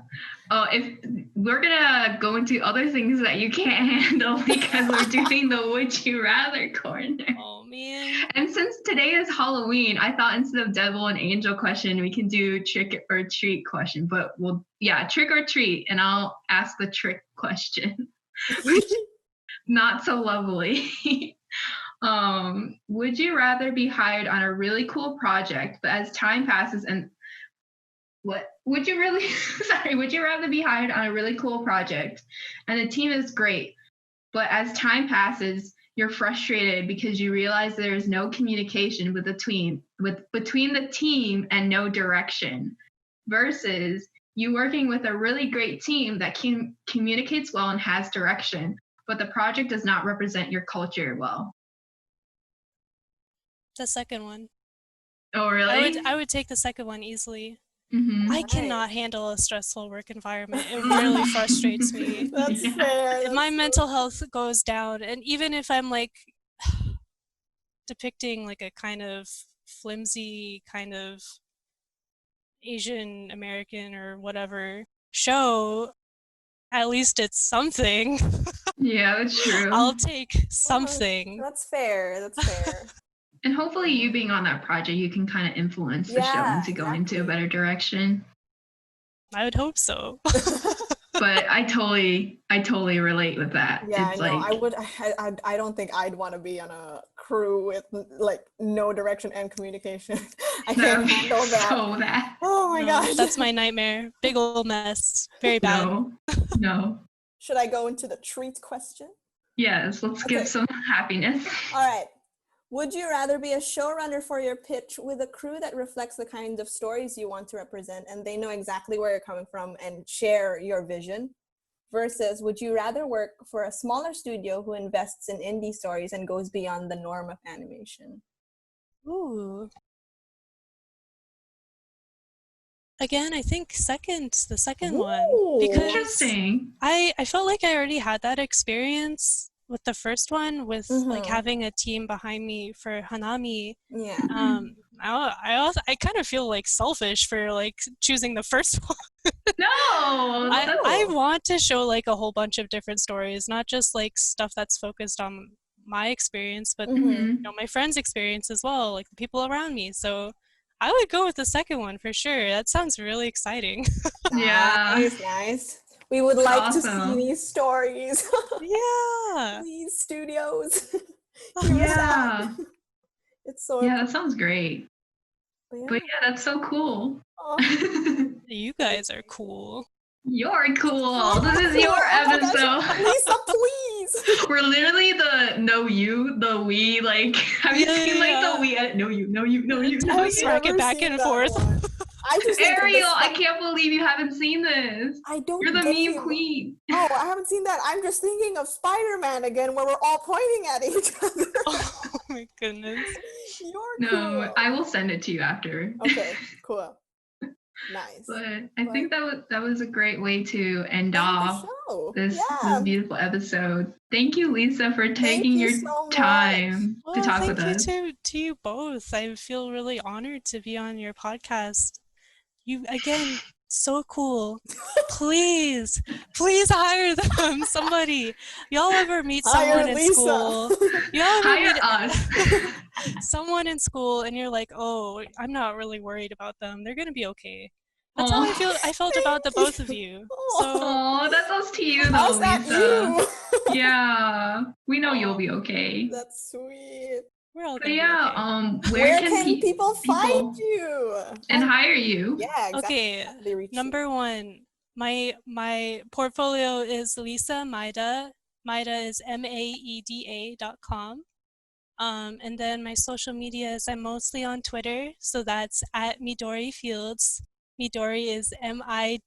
Speaker 2: Oh, if we're gonna go into other things that you can't handle because we're doing the would you rather corner.
Speaker 4: Oh man.
Speaker 2: And since today is Halloween, I thought instead of devil and angel question, we can do trick or treat question. But trick or treat, and I'll ask the trick question. Not so lovely. Would you rather be hired on a really cool project, but as time passes and would you rather be hired on a really cool project and the team is great, but as time passes, you're frustrated because you realize there is no communication between the team and no direction, versus you working with a really great team that communicates well and has direction, but the project does not represent your culture well?
Speaker 4: The second one.
Speaker 2: Oh, really?
Speaker 4: I would take the second one easily.
Speaker 2: Mm-hmm.
Speaker 4: I cannot handle a stressful work environment. It really frustrates me.
Speaker 3: That's fair.
Speaker 4: My mental health goes down, and even if I'm like depicting like a kind of flimsy kind of Asian American or whatever show, at least it's something.
Speaker 2: Yeah, that's true.
Speaker 4: I'll take something.
Speaker 3: That's fair. That's fair.
Speaker 2: And hopefully you being on that project, you can kind of influence the show into going into a better direction.
Speaker 4: I would hope so.
Speaker 2: But I totally relate with that.
Speaker 3: Yeah,
Speaker 2: it's
Speaker 3: I don't think I'd want to be on a crew with like no direction and communication. I can't handle that.
Speaker 2: So bad.
Speaker 3: Oh my gosh.
Speaker 4: That's my nightmare. Big old mess. Very bad.
Speaker 2: No.
Speaker 3: Should I go into the treat question?
Speaker 2: Yes, let's give some happiness.
Speaker 3: All right. Would you rather be a showrunner for your pitch with a crew that reflects the kind of stories you want to represent and they know exactly where you're coming from and share your vision? Versus, would you rather work for a smaller studio who invests in indie stories and goes beyond the norm of animation?
Speaker 4: Ooh. Again, I think the second one. Because
Speaker 2: interesting.
Speaker 4: I felt like I already had that experience with the first one, with like having a team behind me for Hanami.
Speaker 3: Yeah.
Speaker 4: I kind of feel like selfish for like choosing the first one.
Speaker 2: No.
Speaker 4: I want to show like a whole bunch of different stories, not just like stuff that's focused on my experience, but you know, my friends' experience as well, like the people around me. So I would go with the second one for sure. That sounds really exciting.
Speaker 2: Yeah.
Speaker 3: Nice. We would like to see these stories.
Speaker 4: Yeah.
Speaker 3: These studios.
Speaker 2: Yeah.
Speaker 3: It's so
Speaker 2: that sounds great. But yeah, that's so cool.
Speaker 4: You guys are cool.
Speaker 2: You're cool. This is your episode.
Speaker 3: Lisa, please.
Speaker 2: We're literally the we, like, have you seen like the we no you.
Speaker 4: Rocket back and forth.
Speaker 2: Ariel, I can't believe you haven't seen this.
Speaker 3: I don't.
Speaker 2: You're the meme queen.
Speaker 3: Oh, I haven't seen that. I'm just thinking of Spider-Man again, where we're all pointing at each other.
Speaker 4: Oh my goodness.
Speaker 3: You're
Speaker 2: No,
Speaker 3: cool.
Speaker 2: I will send it to you after.
Speaker 3: Okay, cool. Nice.
Speaker 2: But I think that was a great way to end
Speaker 3: End the
Speaker 2: off
Speaker 3: show.
Speaker 2: this
Speaker 3: Yeah.
Speaker 2: beautiful episode. Thank you, Lisa, for
Speaker 3: Thank
Speaker 2: taking
Speaker 3: you
Speaker 2: your
Speaker 3: so much.
Speaker 2: time to
Speaker 4: Well,
Speaker 2: talk
Speaker 4: thank
Speaker 2: with
Speaker 4: you
Speaker 2: us.
Speaker 4: to you both. I feel really honored to be on your podcast. You, again, so cool. Please hire them. Somebody. Y'all ever meet someone
Speaker 3: Hire
Speaker 4: in
Speaker 3: Lisa.
Speaker 4: school? Y'all ever
Speaker 2: Hire
Speaker 4: meet
Speaker 2: us.
Speaker 4: someone in school and you're like, oh, I'm not really worried about them. They're gonna be okay. That's how I felt about the both of you. So
Speaker 2: Oh, that's us to you, though,
Speaker 3: How's that
Speaker 2: Lisa.
Speaker 3: you?
Speaker 2: Yeah, we know you'll be okay.
Speaker 3: That's sweet.
Speaker 4: we're all
Speaker 2: But
Speaker 4: gonna
Speaker 2: yeah,
Speaker 4: be okay.
Speaker 2: where
Speaker 3: can people find you?
Speaker 2: and hire you?
Speaker 3: Yeah, exactly.
Speaker 4: Okay,
Speaker 3: How do they reach you?
Speaker 4: number one, my portfolio is Lisa Maeda. Maeda is maeda.com. And then my social media is I'm mostly on Twitter, so that's at Midori Fields. Midori is Midori.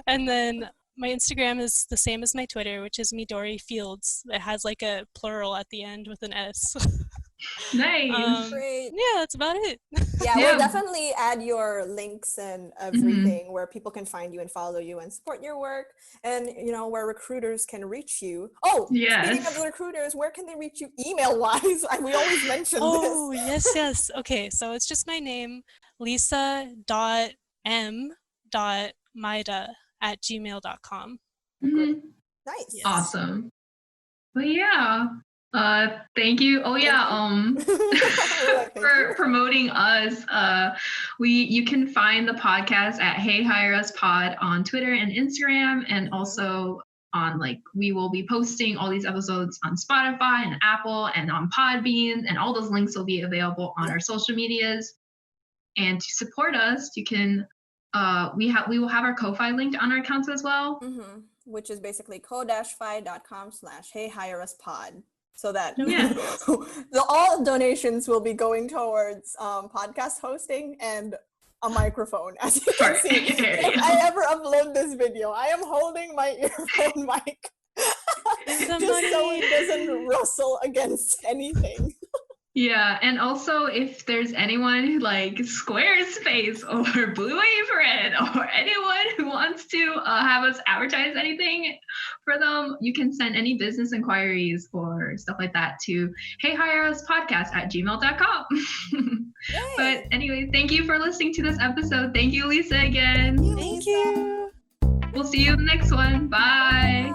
Speaker 4: And then my Instagram is the same as my Twitter, which is Midori Fields. It has like a plural at the end with an S.
Speaker 2: Nice.
Speaker 3: Great.
Speaker 4: Yeah, that's about it.
Speaker 3: Yeah,
Speaker 2: Yeah.
Speaker 3: we'll definitely add your links and everything where people can find you and follow you and support your work, and where recruiters can reach you. Oh,
Speaker 2: Yes.
Speaker 3: speaking of the recruiters, where can they reach you email wise? We always mention
Speaker 4: Oh,
Speaker 3: this.
Speaker 4: yes. Okay, so it's just my name, lisa.m.maeda@gmail.com.
Speaker 2: Mhm.
Speaker 3: Nice.
Speaker 4: Yes.
Speaker 2: Awesome. But yeah, thank you. Oh yeah,
Speaker 3: Thank
Speaker 2: for
Speaker 3: you.
Speaker 2: promoting us. You can find the podcast at Hey Hire Us Pod on Twitter and Instagram, and also on we will be posting all these episodes on Spotify and Apple and on Podbean, and all those links will be available on our social medias. And to support us, you can we will have our Ko-Fi linked on our accounts as well.
Speaker 3: Mm-hmm. Which is basically ko-fi.com/HeyHireUsPod. So that
Speaker 2: Yes.
Speaker 3: all donations will be going towards podcast hosting and a microphone. As you can see, if I ever upload this video, I am holding my earphone mic just so it doesn't rustle against anything.
Speaker 2: Yeah, and also if there's anyone who Squarespace or Blue Apron or anyone who wants to have us advertise anything for them, you can send any business inquiries or stuff like that to heyhireuspodcast@gmail.com. But anyway, thank you for listening to this episode. Thank you, Lisa, again.
Speaker 3: Thank you.
Speaker 2: We'll see you in the next one. Bye.